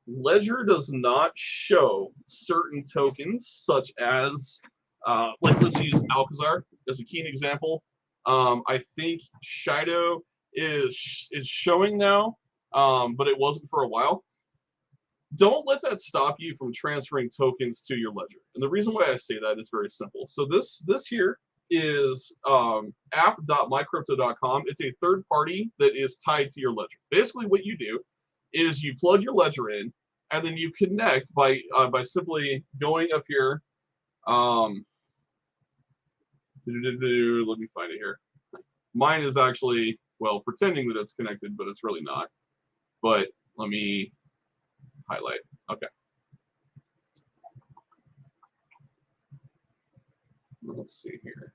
Ledger does not show certain tokens, such as, like let's use Alcazar as a key example. I think Shido is showing now, but it wasn't for a while. Don't let that stop you from transferring tokens to your ledger. And the reason why I say that is very simple. So this here is app.mycrypto.com. It's a third party that is tied to your ledger. Basically, what you do is you plug your ledger in, and then you connect by simply going up here. Let me find it here. Mine is actually, well, pretending that it's connected, but it's really not. But let me highlight. Okay. Let's see here.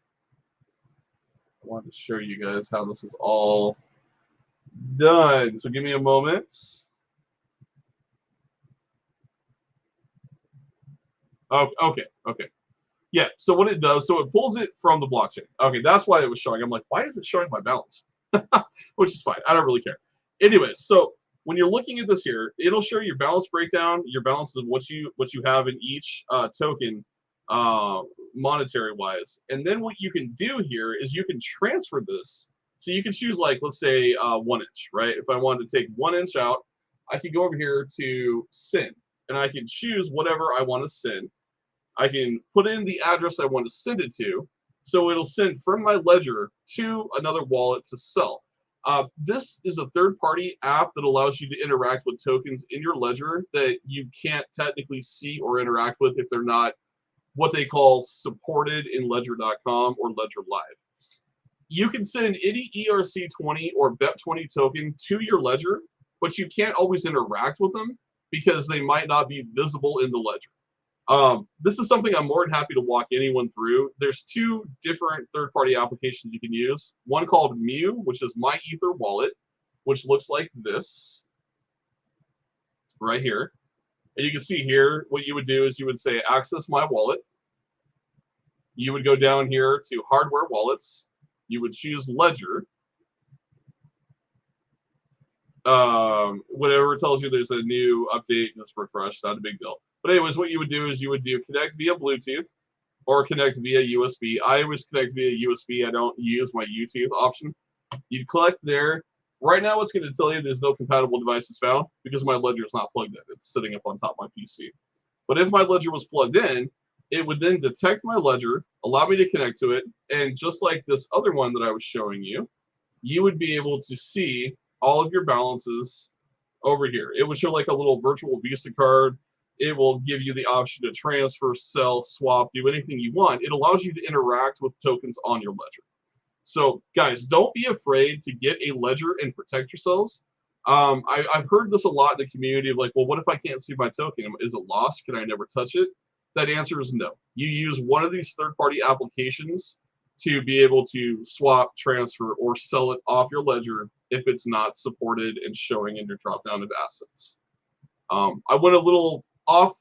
I want to show you guys how this is all done. So give me a moment. Oh, okay. Yeah, so what it does, so it pulls it from the blockchain. Okay, that's why it was showing. I'm like, why is it showing my balance? Which is fine. I don't really care. Anyway, so when you're looking at this here, it'll show your balance breakdown, your balances of what you have in each token, monetary wise. And then what you can do here is you can transfer this. So you can choose, like, let's say 1 inch, right? If I wanted to take 1 inch out, I could go over here to send, and I can choose whatever I want to send. I can put in the address I want to send it to, so it'll send from my ledger to another wallet to sell. This is a third-party app that allows you to interact with tokens in your ledger that you can't technically see or interact with if they're not what they call supported in ledger.com or Ledger Live. You can send any ERC20 or BEP20 token to your ledger, but you can't always interact with them because they might not be visible in the ledger. This is something I'm more than happy to walk anyone through. There's 2 different third-party applications you can use. One called Mew, which is My Ether Wallet, which looks like this right here. And you can see here, what you would do is you would say, access my wallet. You would go down here to hardware wallets. You would choose Ledger. Whatever it tells you there's a new update, just refresh, not a big deal. But anyways, what you would do is you would connect via Bluetooth or connect via USB. I always connect via USB. I don't use my Bluetooth option. You'd collect there. Right now, it's going to tell you there's no compatible devices found because my ledger is not plugged in. It's sitting up on top of my PC. But if my ledger was plugged in, it would then detect my ledger, allow me to connect to it, and just like this other one that I was showing you, you would be able to see all of your balances over here. It would show like a little virtual Visa card. It will give you the option to transfer, sell, swap, do anything you want. It allows you to interact with tokens on your ledger. So guys, don't be afraid to get a ledger and protect yourselves. I've heard this a lot in the community of like, well, what if I can't see my token? Is it lost? Can I never touch it? That answer is no. You use one of these third-party applications to be able to swap, transfer, or sell it off your ledger if it's not supported and showing in your drop-down of assets. I went a little off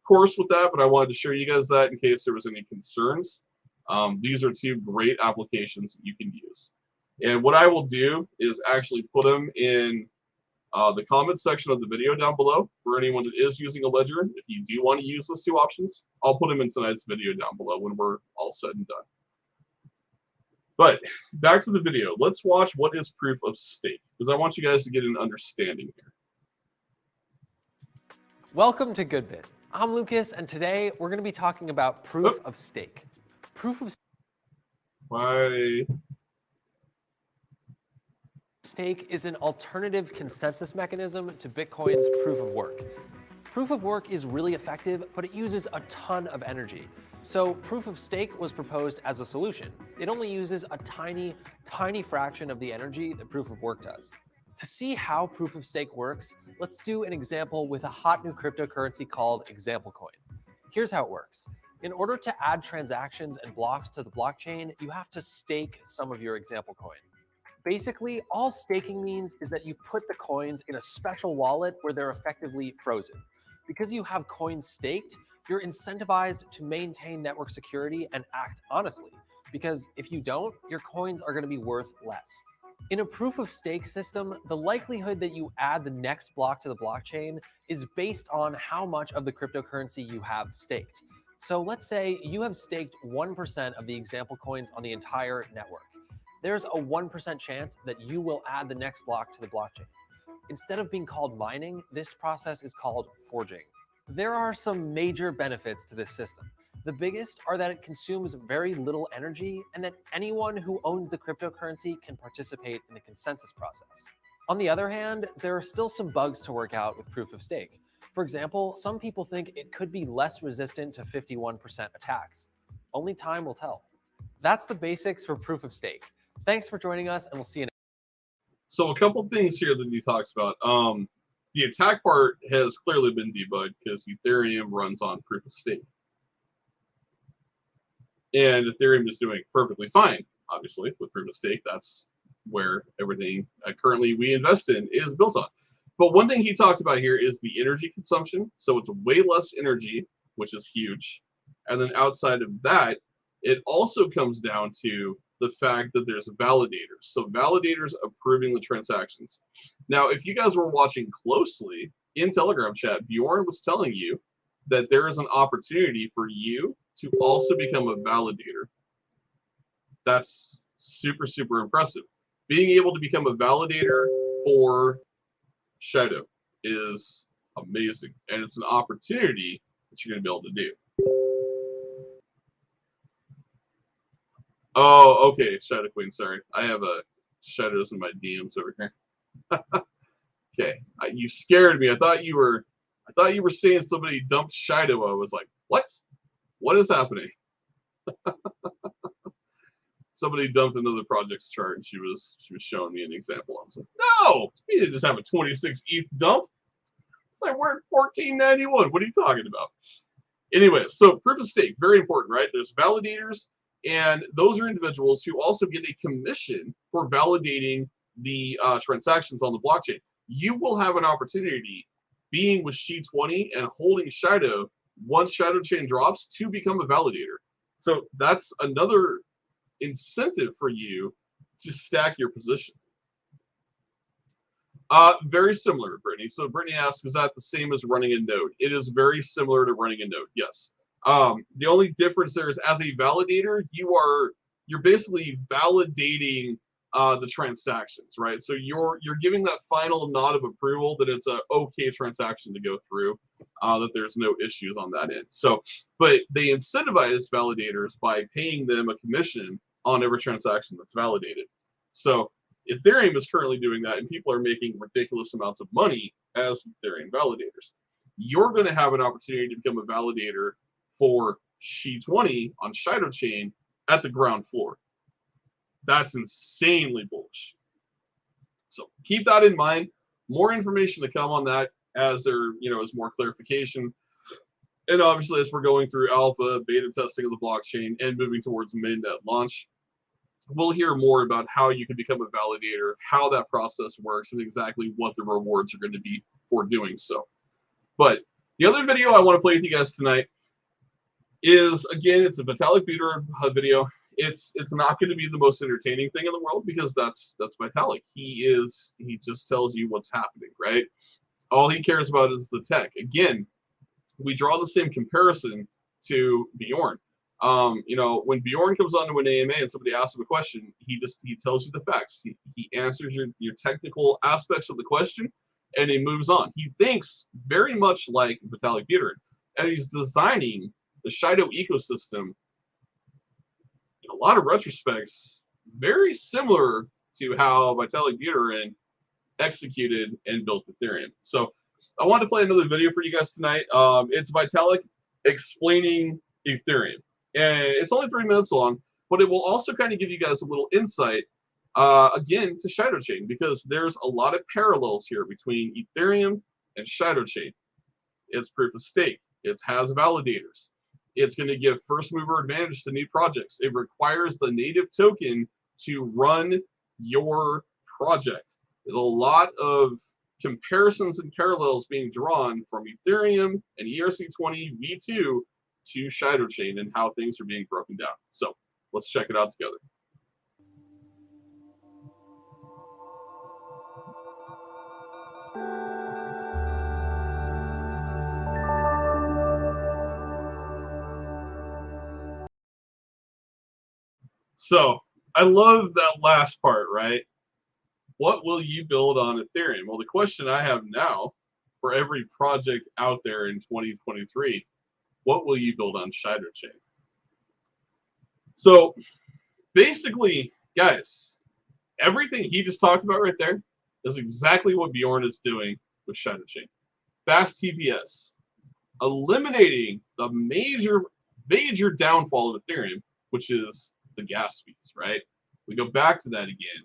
course with that, but I wanted to show you guys that in case there was any concerns. These are 2 great applications that you can use. And what I will do is actually put them in the comments section of the video down below for anyone that is using a ledger. If you do want to use those 2 options, I'll put them in tonight's video down below when we're all said and done. But back to the video. Let's watch what is proof of stake, because I want you guys to get an understanding here. Welcome to Goodbit. I'm Lucas, and today we're going to be talking about proof of stake. Proof of stake is an alternative consensus mechanism to Bitcoin's proof of work. Proof of work is really effective, but it uses a ton of energy. So proof of stake was proposed as a solution. It only uses a tiny, tiny fraction of the energy that proof of work does. To see how proof of stake works, let's do an example with a hot new cryptocurrency called Example Coin. Here's how it works. In order to add transactions and blocks to the blockchain, you have to stake some of your Example Coin. Basically, all staking means is that you put the coins in a special wallet where they're effectively frozen. Because you have coins staked, you're incentivized to maintain network security and act honestly. Because if you don't, your coins are going to be worth less. In a proof of stake system, the likelihood that you add the next block to the blockchain is based on how much of the cryptocurrency you have staked. So let's say you have staked 1% of the example coins on the entire network. There's a 1% chance that you will add the next block to the blockchain. Instead of being called mining, this process is called forging. There are some major benefits to this system. The biggest are that it consumes very little energy and that anyone who owns the cryptocurrency can participate in the consensus process. On the other hand, there are still some bugs to work out with proof of stake. For example, some people think it could be less resistant to 51% attacks. Only time will tell. That's the basics for proof of stake. Thanks for joining us, and we'll see you next time. So a couple things here that he talks about. The attack part has clearly been debugged because Ethereum runs on proof of stake. And Ethereum is doing perfectly fine, obviously, with proof of stake. That's where everything currently we invest in is built on. But one thing he talked about here is the energy consumption. So it's way less energy, which is huge. And then outside of that, it also comes down to the fact that there's validators. So validators approving the transactions. Now, if you guys were watching closely in Telegram chat, Bjorn was telling you that there is an opportunity for you to also become a validator. That's super, super impressive. Being able to become a validator for Shido is amazing. And it's an opportunity that you're going to be able to do. Oh, okay, Shadow Queen, sorry. I have shadows in my DMs over here. Okay, you scared me. I thought you were saying somebody dumped Shido. I was like, what? What is happening? Somebody dumped another project's chart, and she was showing me an example. I was like, no, you didn't just have a 26 ETH dump. It's like we're at 1491. What are you talking about? Anyway, so proof of stake, very important, right? There's validators, and those are individuals who also get a commission for validating the transactions on the blockchain. You will have an opportunity being with Shi20 and holding Shido once Shadow Chain drops to become a validator. So that's another incentive for you to stack your position. Very similar, Brittany. So Brittany asks, is that the same as running a node? It is very similar to running a node, yes. The only difference there is as a validator, you're basically validating the transactions, right? So you're giving that final nod of approval that it's a okay transaction to go through, that there's no issues on that end. So, but they incentivize validators by paying them a commission on every transaction that's validated. So Ethereum is currently doing that, and people are making ridiculous amounts of money as Ethereum validators. You're going to have an opportunity to become a validator for Shi20 on Shido Chain at the ground floor. That's insanely bullish. So keep that in mind. More information to come on that as there, is more clarification. And obviously, as we're going through alpha, beta testing of the blockchain and moving towards mainnet launch, we'll hear more about how you can become a validator, how that process works, and exactly what the rewards are going to be for doing so. But the other video I want to play with you guys tonight is, again, it's a Vitalik Buterin video. It's not going to be the most entertaining thing in the world because that's Vitalik. He just tells you what's happening, right? All he cares about is the tech. Again, we draw the same comparison to Bjorn. When Bjorn comes onto an AMA and somebody asks him a question, he tells you the facts. He answers your technical aspects of the question, and he moves on. He thinks very much like Vitalik Buterin, and he's designing the Shido ecosystem in a lot of retrospects very similar to how Vitalik Buterin executed and built Ethereum. So I wanted to play another video for you guys tonight. It's Vitalik explaining Ethereum. And it's only 3 minutes long, but it will also kind of give you guys a little insight, again, to Shadow Chain, because there's a lot of parallels here between Ethereum and Shadow Chain. It's proof of stake. It has validators. It's going to give first mover advantage to new projects. It requires the native token to run your project. There's a lot of comparisons and parallels being drawn from Ethereum and ERC20 v2 to Shadow Chain and how things are being broken down. So let's check it out together. So I love that last part, right? What will you build on Ethereum? Well, the question I have now for every project out there in 2023, what will you build on Shadow Chain? So basically, guys, everything he just talked about right there is exactly what Bjorn is doing with Shadow Chain. Fast TPS, eliminating the major downfall of Ethereum, which is the gas fees, right? We go back to that again.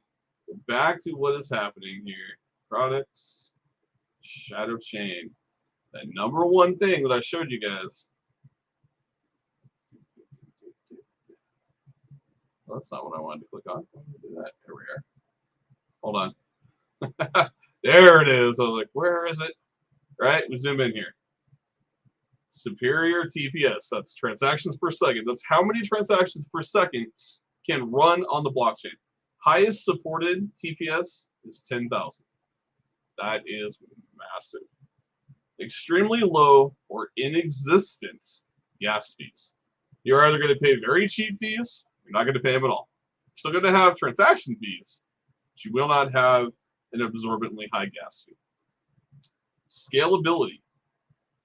Go back to what is happening here. Products, Shadow Chain. That number one thing that I showed you guys. Well, that's not what I wanted to click on. Do that. There we are. Hold on. There it is. I was like, where is it? Right? We zoom in here. Superior TPS. That's transactions per second. That's how many transactions per second can run on the blockchain. Highest supported TPS is 10,000. That is massive. Extremely low or inexistent gas fees. You're either going to pay very cheap fees, you're not going to pay them at all. You're still going to have transaction fees, but you will not have an absorbently high gas fee. Scalability.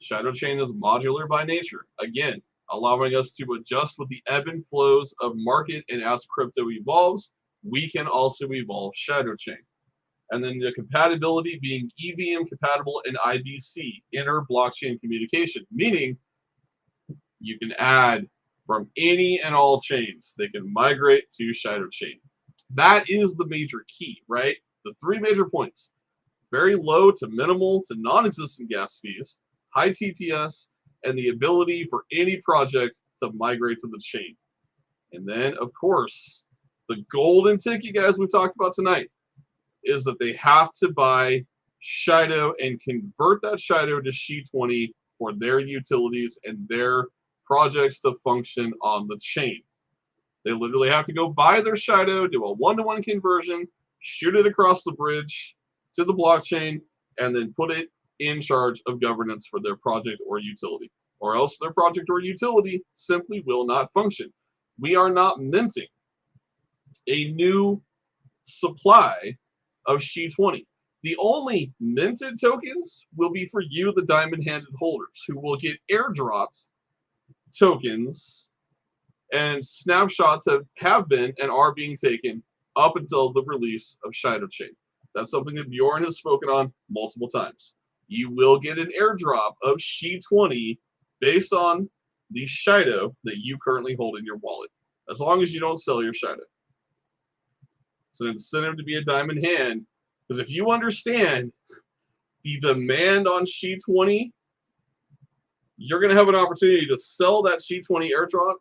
Shadow Chain is modular by nature. Again, allowing us to adjust with the ebb and flows of market, and as crypto evolves, we can also evolve Shadow Chain. And then the compatibility being EVM compatible and IBC, inter-blockchain communication, meaning you can add from any and all chains. They can migrate to Shadow Chain. That is the major key, right? The 3 major points. Very low to minimal to non-existent gas fees, high TPS, and the ability for any project to migrate to the chain. And then, of course, the golden ticket, guys, we talked about tonight, is that they have to buy Shido and convert that Shido to SHI-20 for their utilities and their projects to function on the chain. They literally have to go buy their Shido, do a 1-to-1 conversion, shoot it across the bridge to the blockchain, and then put it in charge of governance for their project or utility. Or else their project or utility simply will not function. We are not minting a new supply of SHI-20. The only minted tokens will be for you, the diamond-handed holders, who will get airdropped tokens, and snapshots have been and are being taken up until the release of Shadow Chain. That's something that Bjorn has spoken on multiple times. You will get an airdrop of SHI-20 based on the Shido that you currently hold in your wallet, as long as you don't sell your Shido. It's an incentive to be a diamond hand, because if you understand the demand on SHI-20, you're going to have an opportunity to sell that SHI-20 airdrop,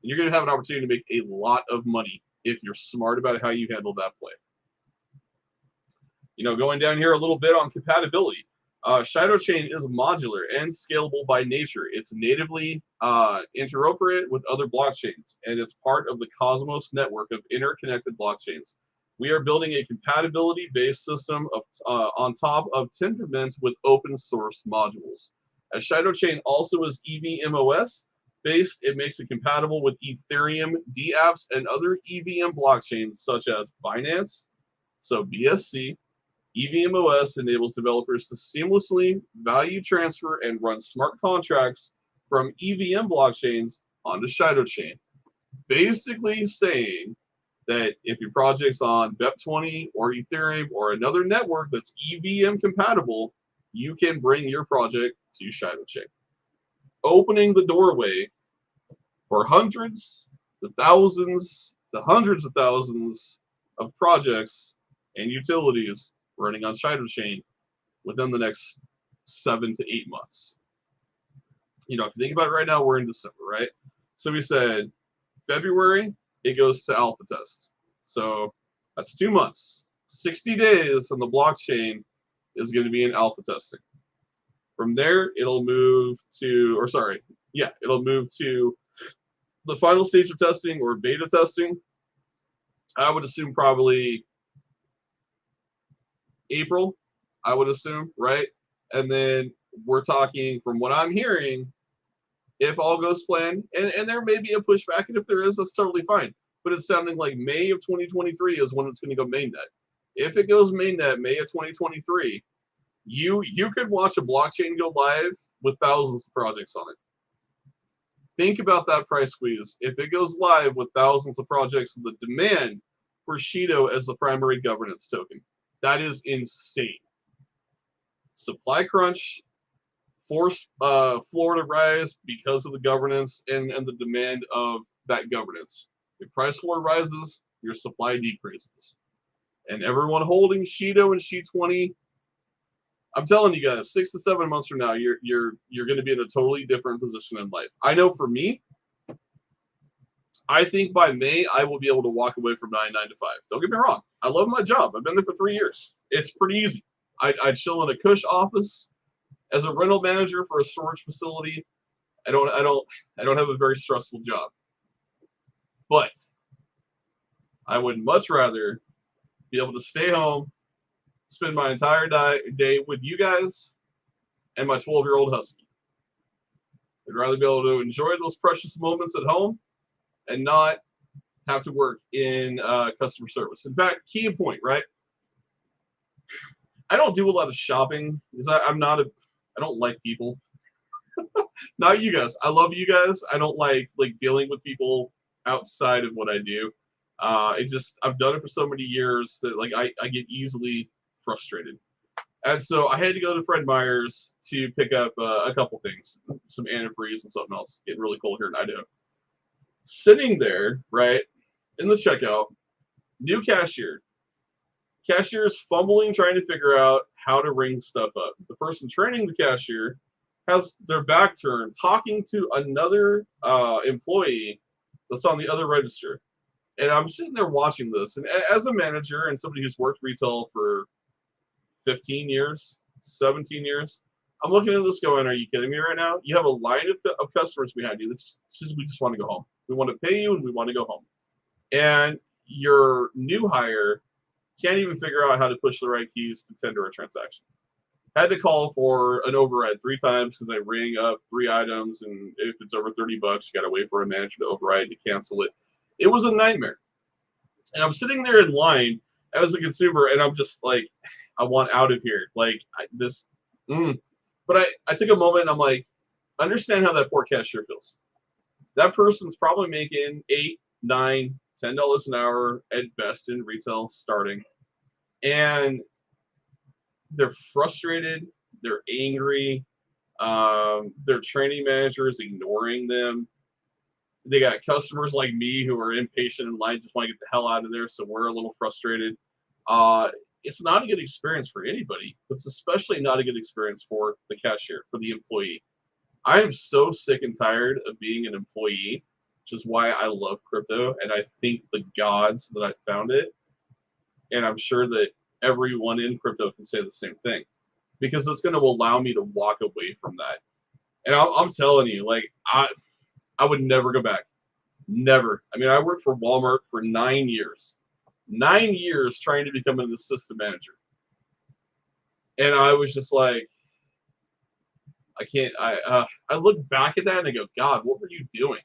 and you're going to have an opportunity to make a lot of money if you're smart about how you handle that play. You know, going down here a little bit on compatibility. Shadow Chain is modular and scalable by nature. It's natively interoperate with other blockchains, and it's part of the Cosmos network of interconnected blockchains. We are building a compatibility-based system of, on top of Tendermint with open source modules. As Shadow Chain also is EVMOS based, it makes it compatible with Ethereum, dApps, and other EVM blockchains such as Binance, so BSC. EVMOS enables developers to seamlessly value transfer and run smart contracts from EVM blockchains onto Shadow Chain. Basically saying that if your project's on BEP20 or Ethereum or another network that's EVM compatible, you can bring your project to Shadow Chain, opening the doorway for hundreds to thousands to hundreds of thousands of projects and utilities running on Shido Chain within the next 7 to 8 months. If you think about it right now, we're in December, right? So we said February, it goes to alpha test. So that's 2 months. 60 days on the blockchain is going to be in alpha testing. From there, it'll move to the final stage of testing or beta testing. I would assume probably April, I would assume, right? And then we're talking, from what I'm hearing, if all goes planned, and there may be a pushback, and if there is, that's totally fine. But it's sounding like May of 2023 is when it's going to go mainnet. If it goes mainnet May of 2023, you could watch a blockchain go live with thousands of projects on it. Think about that price squeeze. If it goes live with thousands of projects, the demand for Shido as the primary governance token, that is insane. Supply crunch forced floor to rise because of the governance and the demand of that governance. If price floor rises, your supply decreases. And everyone holding Shido and Shi-20, I'm telling you guys, 6 to 7 months from now, you're going to be in a totally different position in life. I know for me, I think by May I will be able to walk away from 9 to 5. Don't get me wrong, I love my job. I've been there for 3 years. It's pretty easy. I chill in a cush office as a rental manager for a storage facility. I don't have a very stressful job, but I would much rather be able to stay home, spend my entire day with you guys and my 12-year-old husky. I'd rather be able to enjoy those precious moments at home and not have to work in customer service. In fact, key and point, right? I don't do a lot of shopping because I don't like people. Not you guys. I love you guys. I don't like dealing with people outside of what I do. I've done it for so many years that I get easily frustrated. And so I had to go to Fred Meyer's to pick up a couple things, some antifreeze and something else. It's getting really cold here in Idaho. Sitting there, right, in the checkout, new cashier. Cashier's fumbling, trying to figure out how to ring stuff up. The person training the cashier has their back turned, talking to another employee that's on the other register. And I'm sitting there watching this. And as a manager and somebody who's worked retail for 15 years, 17 years, I'm looking at this going, are you kidding me right now? You have a line of customers behind you that we just want to go home. We want to pay you and we want to go home. And your new hire can't even figure out how to push the right keys to tender a transaction. Had to call for an override 3 times because I ring up 3 items, and if it's over $30, you got to wait for a manager to override to cancel it. It was a nightmare. And I'm sitting there in line as a consumer, and I'm just like, I want out of here. But I took a moment, and I'm like, understand how that poor cashier feels. That person's probably making $8, $9, $10 an hour at best in retail starting. And they're frustrated, they're angry, their training manager is ignoring them. They got customers like me who are impatient in line, just want to get the hell out of there, so we're a little frustrated. It's not a good experience for anybody, but it's especially not a good experience for the cashier, for the employee. I am so sick and tired of being an employee, which is why I love crypto, and I thank the gods that I found it. And I'm sure that everyone in crypto can say the same thing, because it's going to allow me to walk away from that. And I'm telling you, I would never go back. Never. I mean, I worked for Walmart for 9 years. 9 years trying to become an assistant manager. And I was just like, I can't. I look back at that and I go, God, what were you doing?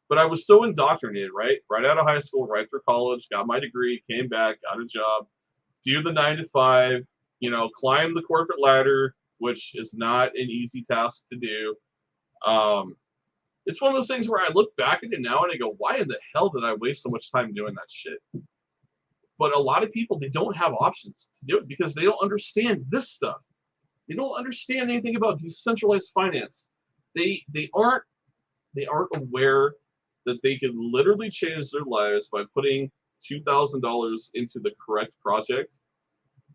But I was so indoctrinated, right? Right out of high school, right through college, got my degree, came back, got a job, do the 9 to 5, climb the corporate ladder, which is not an easy task to do. It's one of those things where I look back at it now and I go, why in the hell did I waste so much time doing that shit? But a lot of people, they don't have options to do it because they don't understand this stuff. They don't understand anything about decentralized finance. They aren't aware that they could literally change their lives by putting $2,000 into the correct project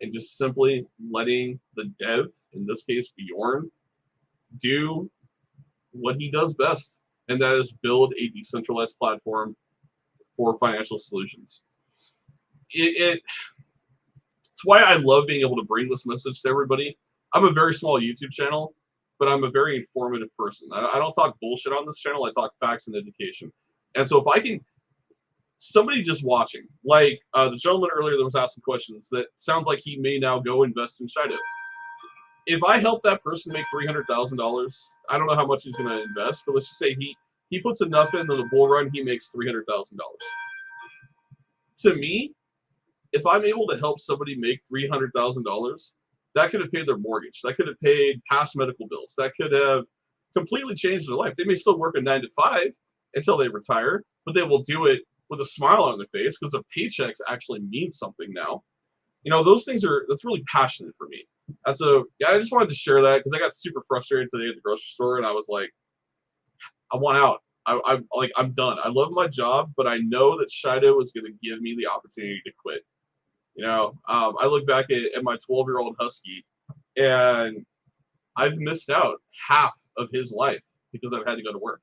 and just simply letting the dev, in this case Bjorn, do what he does best, and that is build a decentralized platform for financial solutions. It's why I love being able to bring this message to everybody. I'm a very small YouTube channel, but I'm a very informative person. I don't talk bullshit on this channel. I talk facts and education. And so if I can, somebody just watching, like the gentleman earlier that was asking questions, that sounds like he may now go invest in Shido. If I help that person make $300,000, I don't know how much he's going to invest, but let's just say he puts enough into the bull run, he makes $300,000. To me, if I'm able to help somebody make $300,000, that could have paid their mortgage. That could have paid past medical bills. That could have completely changed their life. They may still work a 9 to 5 until they retire, but they will do it with a smile on their face because their paychecks actually mean something now. You know, those things that's really passionate for me. And so, yeah, I just wanted to share that because I got super frustrated today at the grocery store, and I was like, I want out. I'm done. I love my job, but I know that Shido is going to give me the opportunity to quit. You know, I look back at my 12-year-old husky, and I've missed out half of his life because I've had to go to work.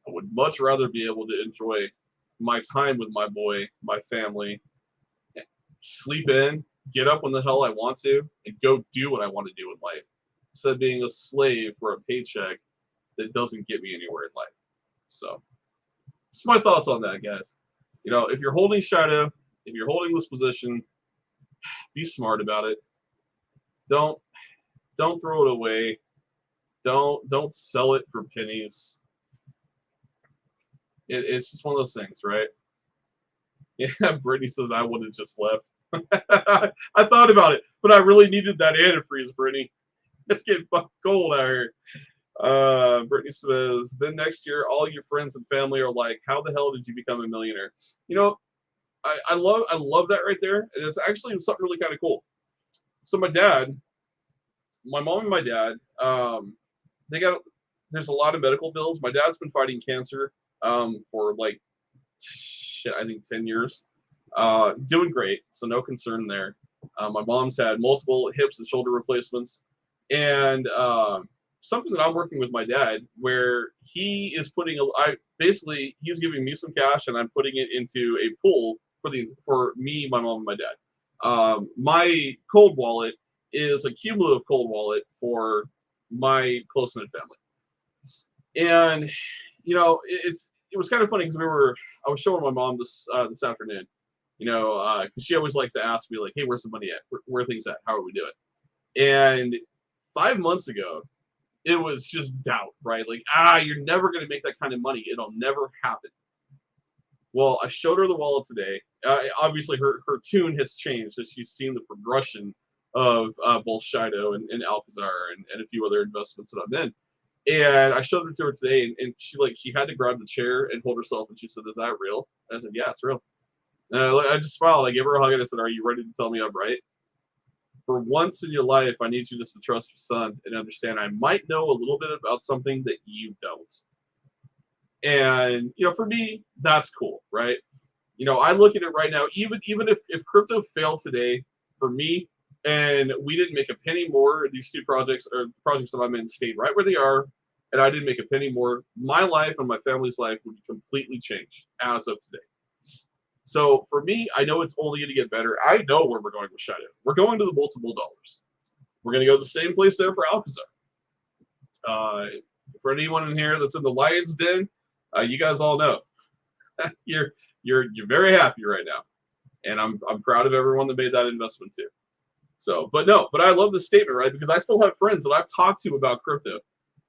I would much rather be able to enjoy my time with my boy, my family, sleep in, get up when the hell I want to, and go do what I want to do in life, instead of being a slave for a paycheck that doesn't get me anywhere in life. So, just my thoughts on that, guys. You know, if you're holding Shido, if you're holding this position, be smart about it. Don't throw it away. Don't sell it for pennies. It's just one of those things, right? Yeah, Brittany says I would have just left. I thought about it, but I really needed that antifreeze, Brittany. It's getting fucking cold out here. Brittany says, then next year, all your friends and family are like, how the hell did you become a millionaire? You know, I love that right there. And it's actually something really kind of cool. So my mom and my dad, there's a lot of medical bills. My dad's been fighting cancer for like, shit, I think 10 years. Doing great, so no concern there. My mom's had multiple hips and shoulder replacements. And something that I'm working with my dad, where he is putting basically he's giving me some cash and I'm putting it into a pool for me, my mom, and my dad. My cold wallet is a cumulative cold wallet for my close-knit family. And you know, it was kind of funny because I was showing my mom this afternoon, you know, because she always likes to ask me like, hey, where's the money at? Where are things at? How are we doing? And 5 months ago, it was just doubt, right? Like, you're never going to make that kind of money. It'll never happen. Well, I showed her the wallet today. Obviously, her tune has changed as she's seen the progression of both Shido and Alcazar and a few other investments that I'm in. And I showed it to her today, and she had to grab the chair and hold herself, and she said, "Is that real?" And I said, "Yeah, it's real." And I just smiled. I gave her a hug, and I said, "Are you ready to tell me I'm right? For once in your life, I need you just to trust your son and understand I might know a little bit about something that you don't." And you know, for me, that's cool, right? You know, I look at it right now. Even if crypto failed today, for me, and we didn't make a penny more, these two projects or projects that I'm in stayed right where they are, and I didn't make a penny more, my life and my family's life would be completely changed as of today. So for me, I know it's only going to get better. I know where we're going with Shido. We're going to the multiple dollars. We're going to go to the same place there for Alcazar. For anyone in here that's in the Lion's Den, you guys all know you're very happy right now, and I'm proud of everyone that made that investment too. So, but I love this statement, right? Because I still have friends that I've talked to about crypto,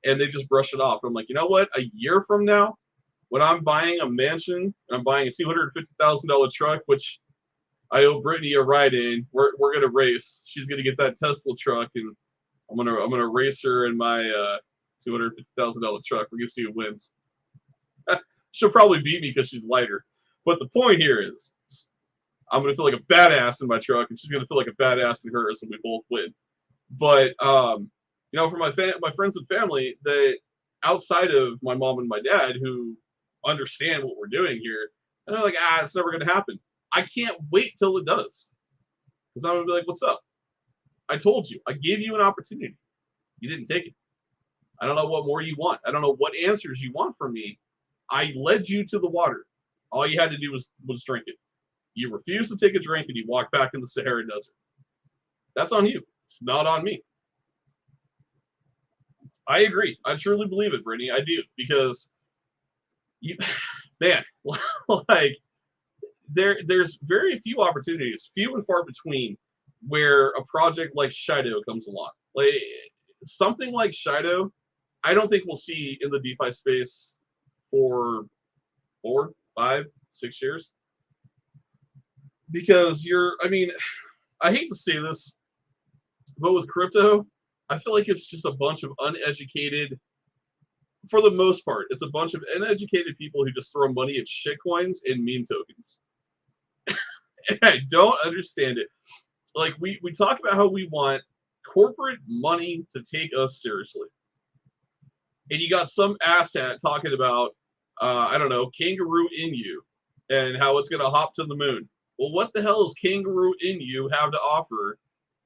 and they just brush it off. I'm like, you know what? A year from now, when I'm buying a mansion and I'm buying a $250,000 truck, which I owe Brittany a ride in, we're gonna race. She's gonna get that Tesla truck, and I'm gonna race her in my $250,000 truck. We're gonna see who wins. She'll probably beat me because she's lighter. But the point here is, I'm going to feel like a badass in my truck, and she's going to feel like a badass in hers, and we both win. But, you know, for my friends and family, that outside of my mom and my dad, who understand what we're doing here. And they're like, it's never going to happen. I can't wait till it does. Because I'm going to be like, what's up? I told you. I gave you an opportunity. You didn't take it. I don't know what more you want. I don't know what answers you want from me. I led you to the water. All you had to do was drink it. You refused to take a drink and you walked back in the Sahara Desert. That's on you. It's not on me. I agree. I truly believe it, Brittany. I do. Because man, like there's very few opportunities, few and far between, where a project like Shido comes along. Like something like Shido, I don't think we'll see in the DeFi space for 4, 5, 6 years. Because I hate to say this, but with crypto, I feel like it's just a bunch of uneducated, for the most part, it's a bunch of uneducated people who just throw money at shitcoins and meme tokens. And I don't understand it. Like, we talk about how we want corporate money to take us seriously. And you got some asshat talking about, I don't know, Kangaroo Inu and how it's going to hop to the moon. Well, what the hell does Kangaroo Inu have to offer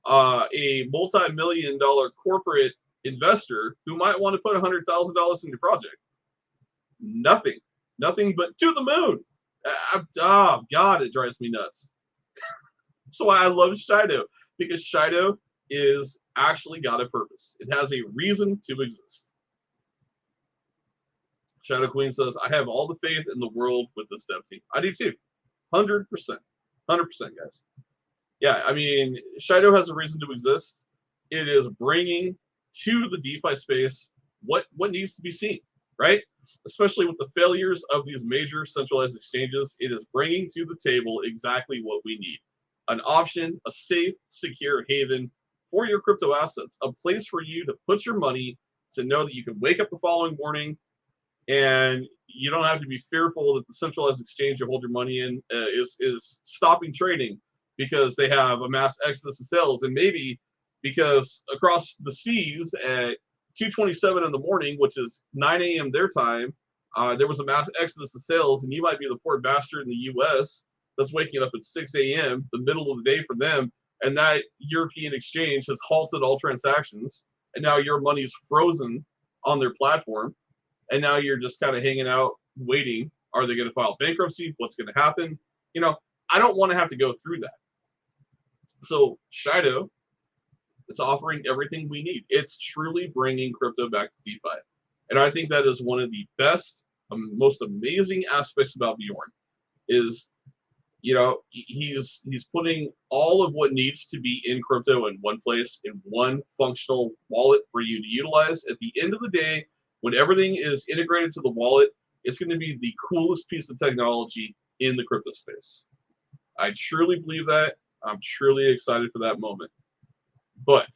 a multi-million-dollar corporate investor who might want to put $100,000 in your project? Nothing. Nothing but to the moon. God, it drives me nuts. So I love Shido, because Shido is actually got a purpose. It has a reason to exist. Shadow Queen says, I have all the faith in the world with this dev team. I do too. 100%. 100%, guys. Yeah, I mean, Shido has a reason to exist. It is bringing to the DeFi space what needs to be seen, right? Especially with the failures of these major centralized exchanges, it is bringing to the table exactly what we need. An option, a safe, secure haven for your crypto assets, a place for you to put your money, to know that you can wake up the following morning and you don't have to be fearful that the centralized exchange you hold your money in is stopping trading because they have a mass exodus of sales, and maybe because across the seas at 2:27 in the morning, which is 9 a.m. their time, there was a mass exodus of sales, and you might be the poor bastard in the U.S. that's waking up at 6 a.m., the middle of the day for them, and that European exchange has halted all transactions, and now your money's frozen on their platform, and now you're just kind of hanging out waiting. Are they going to file bankruptcy? What's going to happen? You know, I don't want to have to go through that. So Shido, it's offering everything we need. It's truly bringing crypto back to DeFi. And I think that is one of the best, most amazing aspects about Bjorn is, you know, he's putting all of what needs to be in crypto in one place, in one functional wallet for you to utilize. At the end of the day, when everything is integrated to the wallet, it's going to be the coolest piece of technology in the crypto space. I truly believe that. I'm truly excited for that moment. But,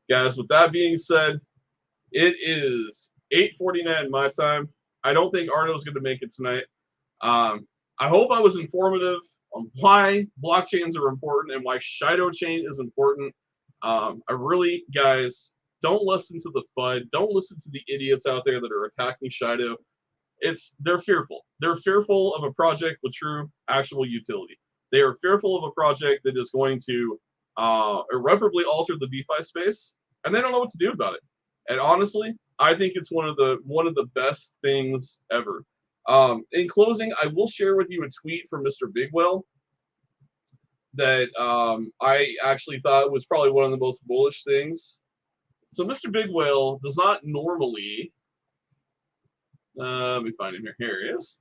guys, with that being said, it is 8:49 my time. I don't think Arno's going to make it tonight. I hope I was informative on why blockchains are important and why Shido Chain is important. I really, guys, don't listen to the FUD. Don't listen to the idiots out there that are attacking Shido. They're fearful. They're fearful of a project with true, actual utility. They are fearful of a project that is going to irreparably alter the DeFi space, and they don't know what to do about it. And honestly, I think it's one of the best things ever. In closing, I will share with you a tweet from Mr. Bigwell that I actually thought was probably one of the most bullish things. So Mr. Bigwell does not normally. Let me find him here. Here he is.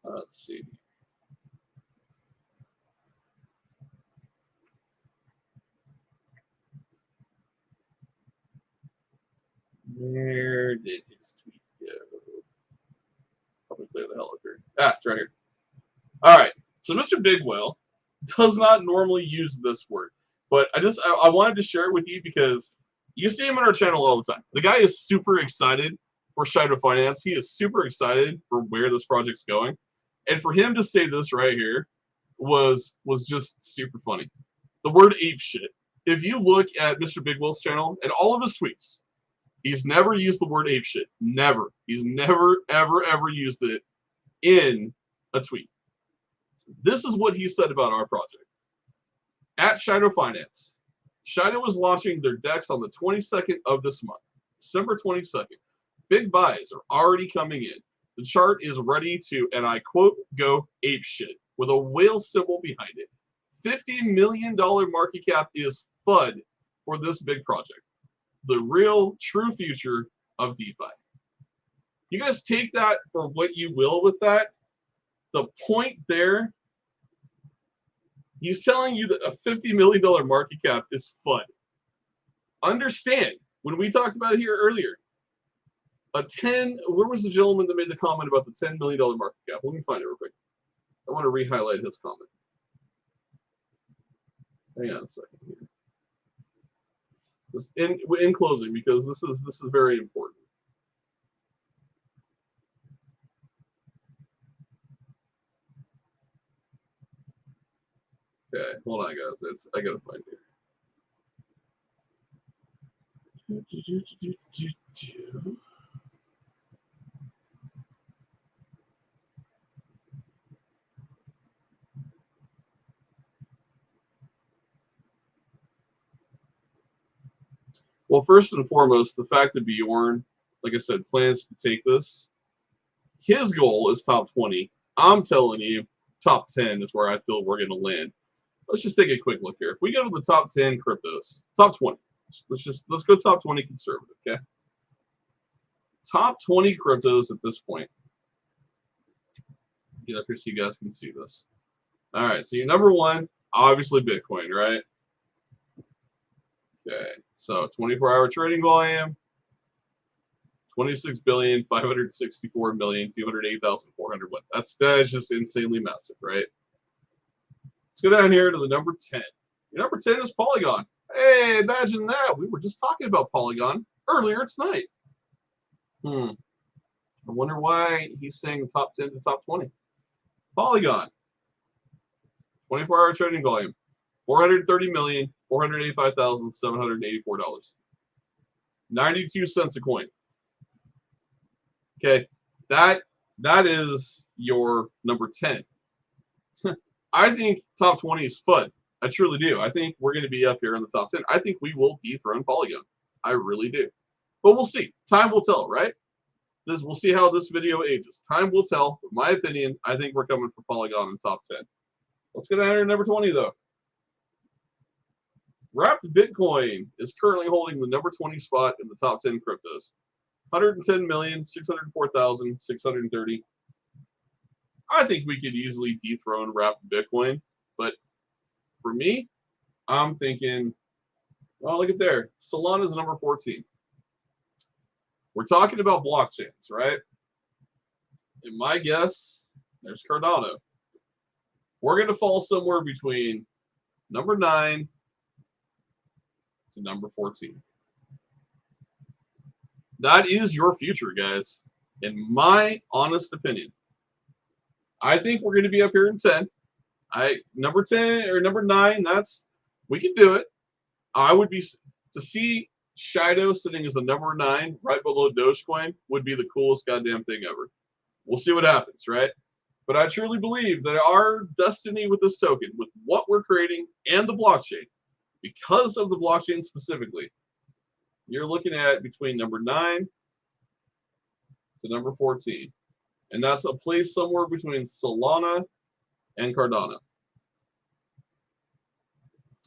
Let's see. Where did his tweet go? Probably clear the hell up here. It's right here. All right. So Mr. Bigwell does not normally use this word, but I wanted to share it with you because you see him on our channel all the time. The guy is super excited for Shido-Finance. He is super excited for where this project's going. And for him to say this right here was just super funny. The word ape shit. If you look at Mr. Bigwell's channel and all of his tweets, He's never used the word apeshit. Never. He's never, ever, ever used it in a tweet. This is what he said about our project. At Shido-Finance, Shido is launching their DEX on the 22nd of this month, December 22nd. Big buys are already coming in. The chart is ready to, and I quote, go apeshit with a whale symbol behind it. $50 million market cap is FUD for this big project. The real, true future of DeFi. You guys take that for what you will with that. The point there, he's telling you that a $50 million market cap is FUD. Understand, when we talked about it here earlier, where was the gentleman that made the comment about the $10 million market cap? Let me find it real quick. I want to re-highlight his comment. Hang on a second here. Just in closing, because this is very important. Okay, hold on, guys. I gotta find it. Well, first and foremost, the fact that Bjorn, like I said, plans to take this. His goal is top 20. I'm telling you, top 10 is where I feel we're going to land. Let's just take a quick look here. If we go to the top 10 cryptos, top 20. Let's go top 20 conservative, okay? Top 20 cryptos at this point. Get up here so you guys can see this. All right, so your number one, obviously Bitcoin, right? Okay, so 24-hour trading volume, 26,564,208,401. That is just insanely massive, right? Let's go down here to the number 10. Your number 10 is Polygon. Hey, imagine that. We were just talking about Polygon earlier tonight. I wonder why he's saying the top 10 to top 20. Polygon, 24-hour trading volume, $430,485,784. 92 cents a coin. Okay, that is your number 10. I think top 20 is fun. I truly do. I think we're going to be up here in the top 10. I think we will dethrone Polygon. I really do. But we'll see. Time will tell, right? We'll see how this video ages. Time will tell. In my opinion, I think we're coming for Polygon in top 10. Let's get down here to number 20, though. Wrapped Bitcoin is currently holding the number 20 spot in the top 10 cryptos. 110,604,630. I think we could easily dethrone Wrapped Bitcoin, but for me, I'm thinking, well, look at there. Solana's number 14. We're talking about blockchains, right? And my guess, there's Cardano. We're going to fall somewhere between number 9 to number 14. That is your future, guys. In my honest opinion, I think we're going to be up here in 10. Number 10 or number 9. We can do it. I would be to see Shido sitting as the number 9 right below Dogecoin would be the coolest goddamn thing ever. We'll see what happens, right? But I truly believe that our destiny with this token, with what we're creating and the blockchain, because of the blockchain specifically, you're looking at between number 9 to number 14. And that's a place somewhere between Solana and Cardano.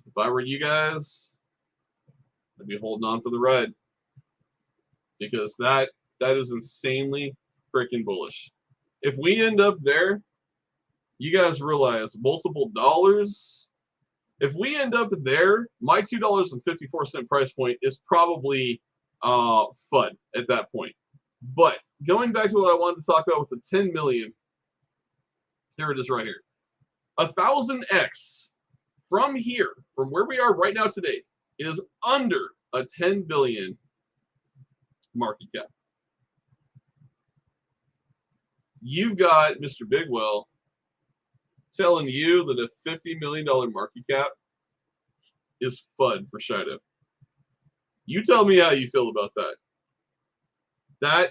If I were you guys, I'd be holding on for the ride. Because that is insanely freaking bullish. If we end up there, you guys realize multiple dollars. If we end up there, my $2.54 price point is probably fun at that point. But going back to what I wanted to talk about with the 10 million, here it is right here. 1,000x from here, from where we are right now today, is under a 10 billion market cap. You've got Mr. Bigwell telling you that a $50 million market cap is FUD for Shido. You tell me how you feel about that. That,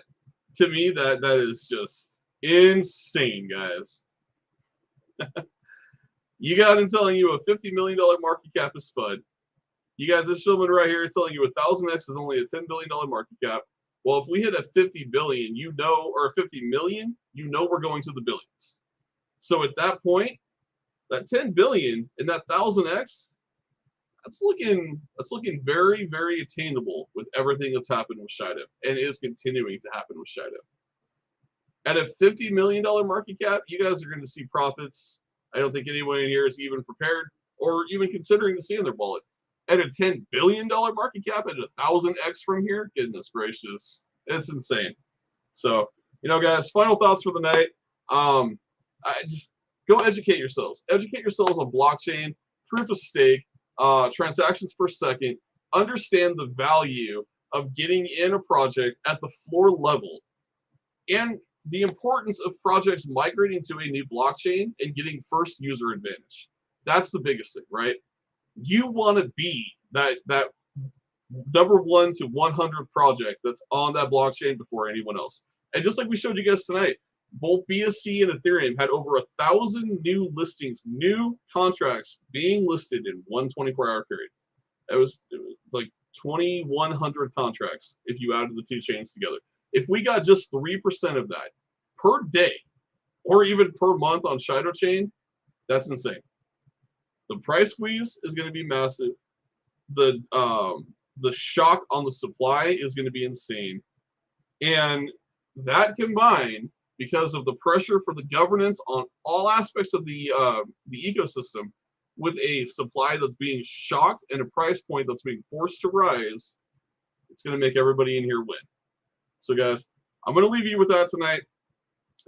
to me, that is just insane, guys. You got him telling you a $50 million market cap is FUD. You got this gentleman right here telling you 1,000x is only a $10 billion market cap. Well, if we hit a 50 billion, or 50 million, we're going to the billions. So at that point, that 10 billion and that 1,000x, that's looking very, very attainable with everything that's happened with Shido and is continuing to happen with Shido. At a $50 million market cap, you guys are going to see profits. I don't think anyone in here is even prepared or even considering to see in their wallet. At a $10 billion market cap, at 1,000x from here, goodness gracious, it's insane. So, guys, final thoughts for the night. I just go educate yourselves. Educate yourselves on blockchain, proof of stake, transactions per second. Understand the value of getting in a project at the floor level, and the importance of projects migrating to a new blockchain and getting first user advantage. That's the biggest thing, right? You want to be that number 1 to 100 project that's on that blockchain before anyone else. And just like we showed you guys tonight, both BSC and Ethereum had over 1,000 new listings, new contracts being listed in one 24-hour period. It was like 2,100 contracts if you added the two chains together. If we got just 3% of that per day or even per month on Shido chain, that's insane. The price squeeze is going to be massive. The shock on the supply is going to be insane. And that combined, because of the pressure for the governance on all aspects of the ecosystem, with a supply that's being shocked and a price point that's being forced to rise, it's going to make everybody in here win. So guys, I'm going to leave you with that tonight.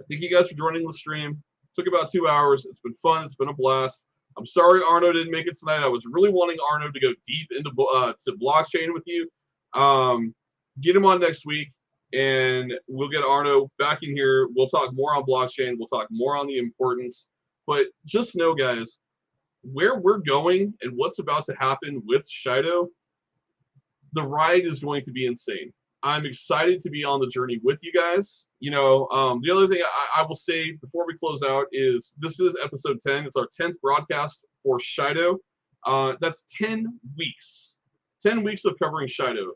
I thank you guys for joining the stream. It took about 2 hours. It's been fun. It's been a blast. I'm sorry Arno didn't make it tonight. I was really wanting Arno to go deep into to blockchain with you. Get him on next week, and we'll get Arno back in here. We'll talk more on blockchain. We'll talk more on the importance. But just know, guys, where we're going and what's about to happen with Shido, the ride is going to be insane. I'm excited to be on the journey with you guys. The other thing I will say before we close out is this is episode 10. It's our 10th broadcast for Shido. That's 10 weeks. 10 weeks of covering Shido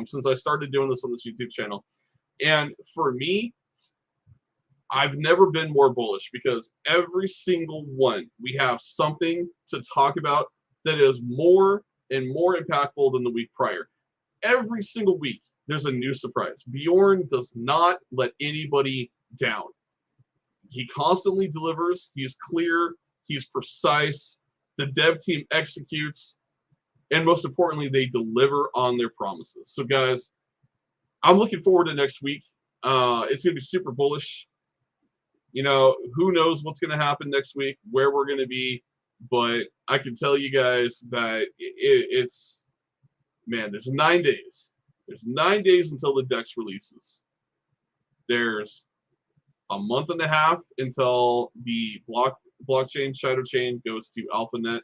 since I started doing this on this YouTube channel. And for me, I've never been more bullish because every single one, we have something to talk about that is more and more impactful than the week prior. Every single week, there's a new surprise. Bjorn does not let anybody down. He constantly delivers. He's clear. He's precise. The dev team executes. And most importantly, they deliver on their promises. So, guys, I'm looking forward to next week. It's going to be super bullish. Who knows what's going to happen next week, where we're going to be. But I can tell you guys that there's 9 days. There's 9 days until the DEX releases. There's a month and a half until the blockchain Shido chain goes to AlphaNet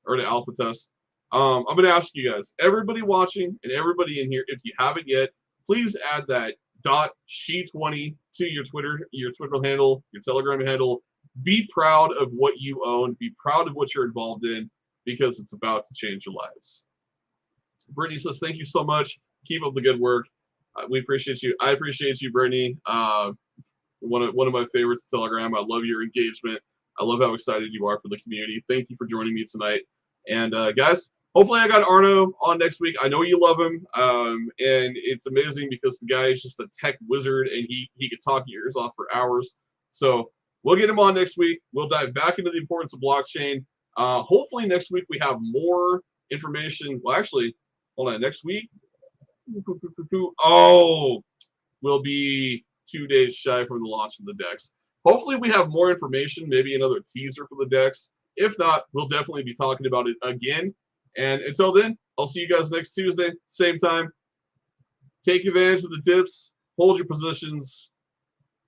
or to alpha test. I'm going to ask you guys, everybody watching and everybody in here, if you haven't yet, please add that .she20 to your Twitter handle, your Telegram handle. Be proud of what you own. Be proud of what you're involved in, because it's about to change your lives. Brittany says, thank you so much. Keep up the good work. We appreciate you. I appreciate you, Brittany. One of my favorites, Telegram. I love your engagement. I love how excited you are for the community. Thank you for joining me tonight. And guys, hopefully I got Arno on next week. I know you love him. And it's amazing because the guy is just a tech wizard and he could talk your ears off for hours. So we'll get him on next week. We'll dive back into the importance of blockchain. Hopefully next week we have more information. Well, actually, hold on. Next week, we'll be 2 days shy from the launch of the DEX. Hopefully we have more information, maybe another teaser for the DEX. If not, we'll definitely be talking about it again. And until then, I'll see you guys next Tuesday, same time. Take advantage of the dips, hold your positions,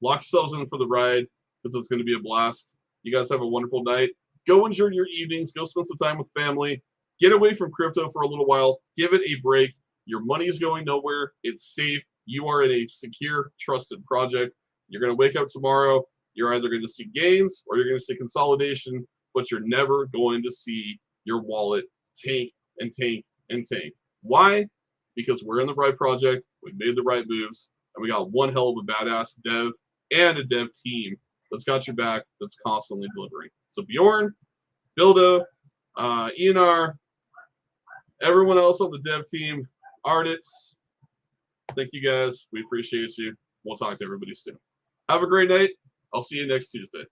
lock yourselves in for the ride, because it's going to be a blast. You guys have a wonderful night. Go enjoy your evenings. Go spend some time with family. Get away from crypto for a little while. Give it a break. Your money is going nowhere. It's safe. you are in a secure, trusted project. You're going to wake up tomorrow. You're either going to see gains or you're going to see consolidation, but you're never going to see your wallet tank and tank and tank. Why? Because we're in the right project, we made the right moves, and we got one hell of a badass dev and a dev team that's got your back, that's constantly delivering. So Bjorn, Bildo, Enar, everyone else on the dev team, Ardits, thank you guys. We appreciate you. We'll talk to everybody soon. Have a great night. I'll see you next Tuesday.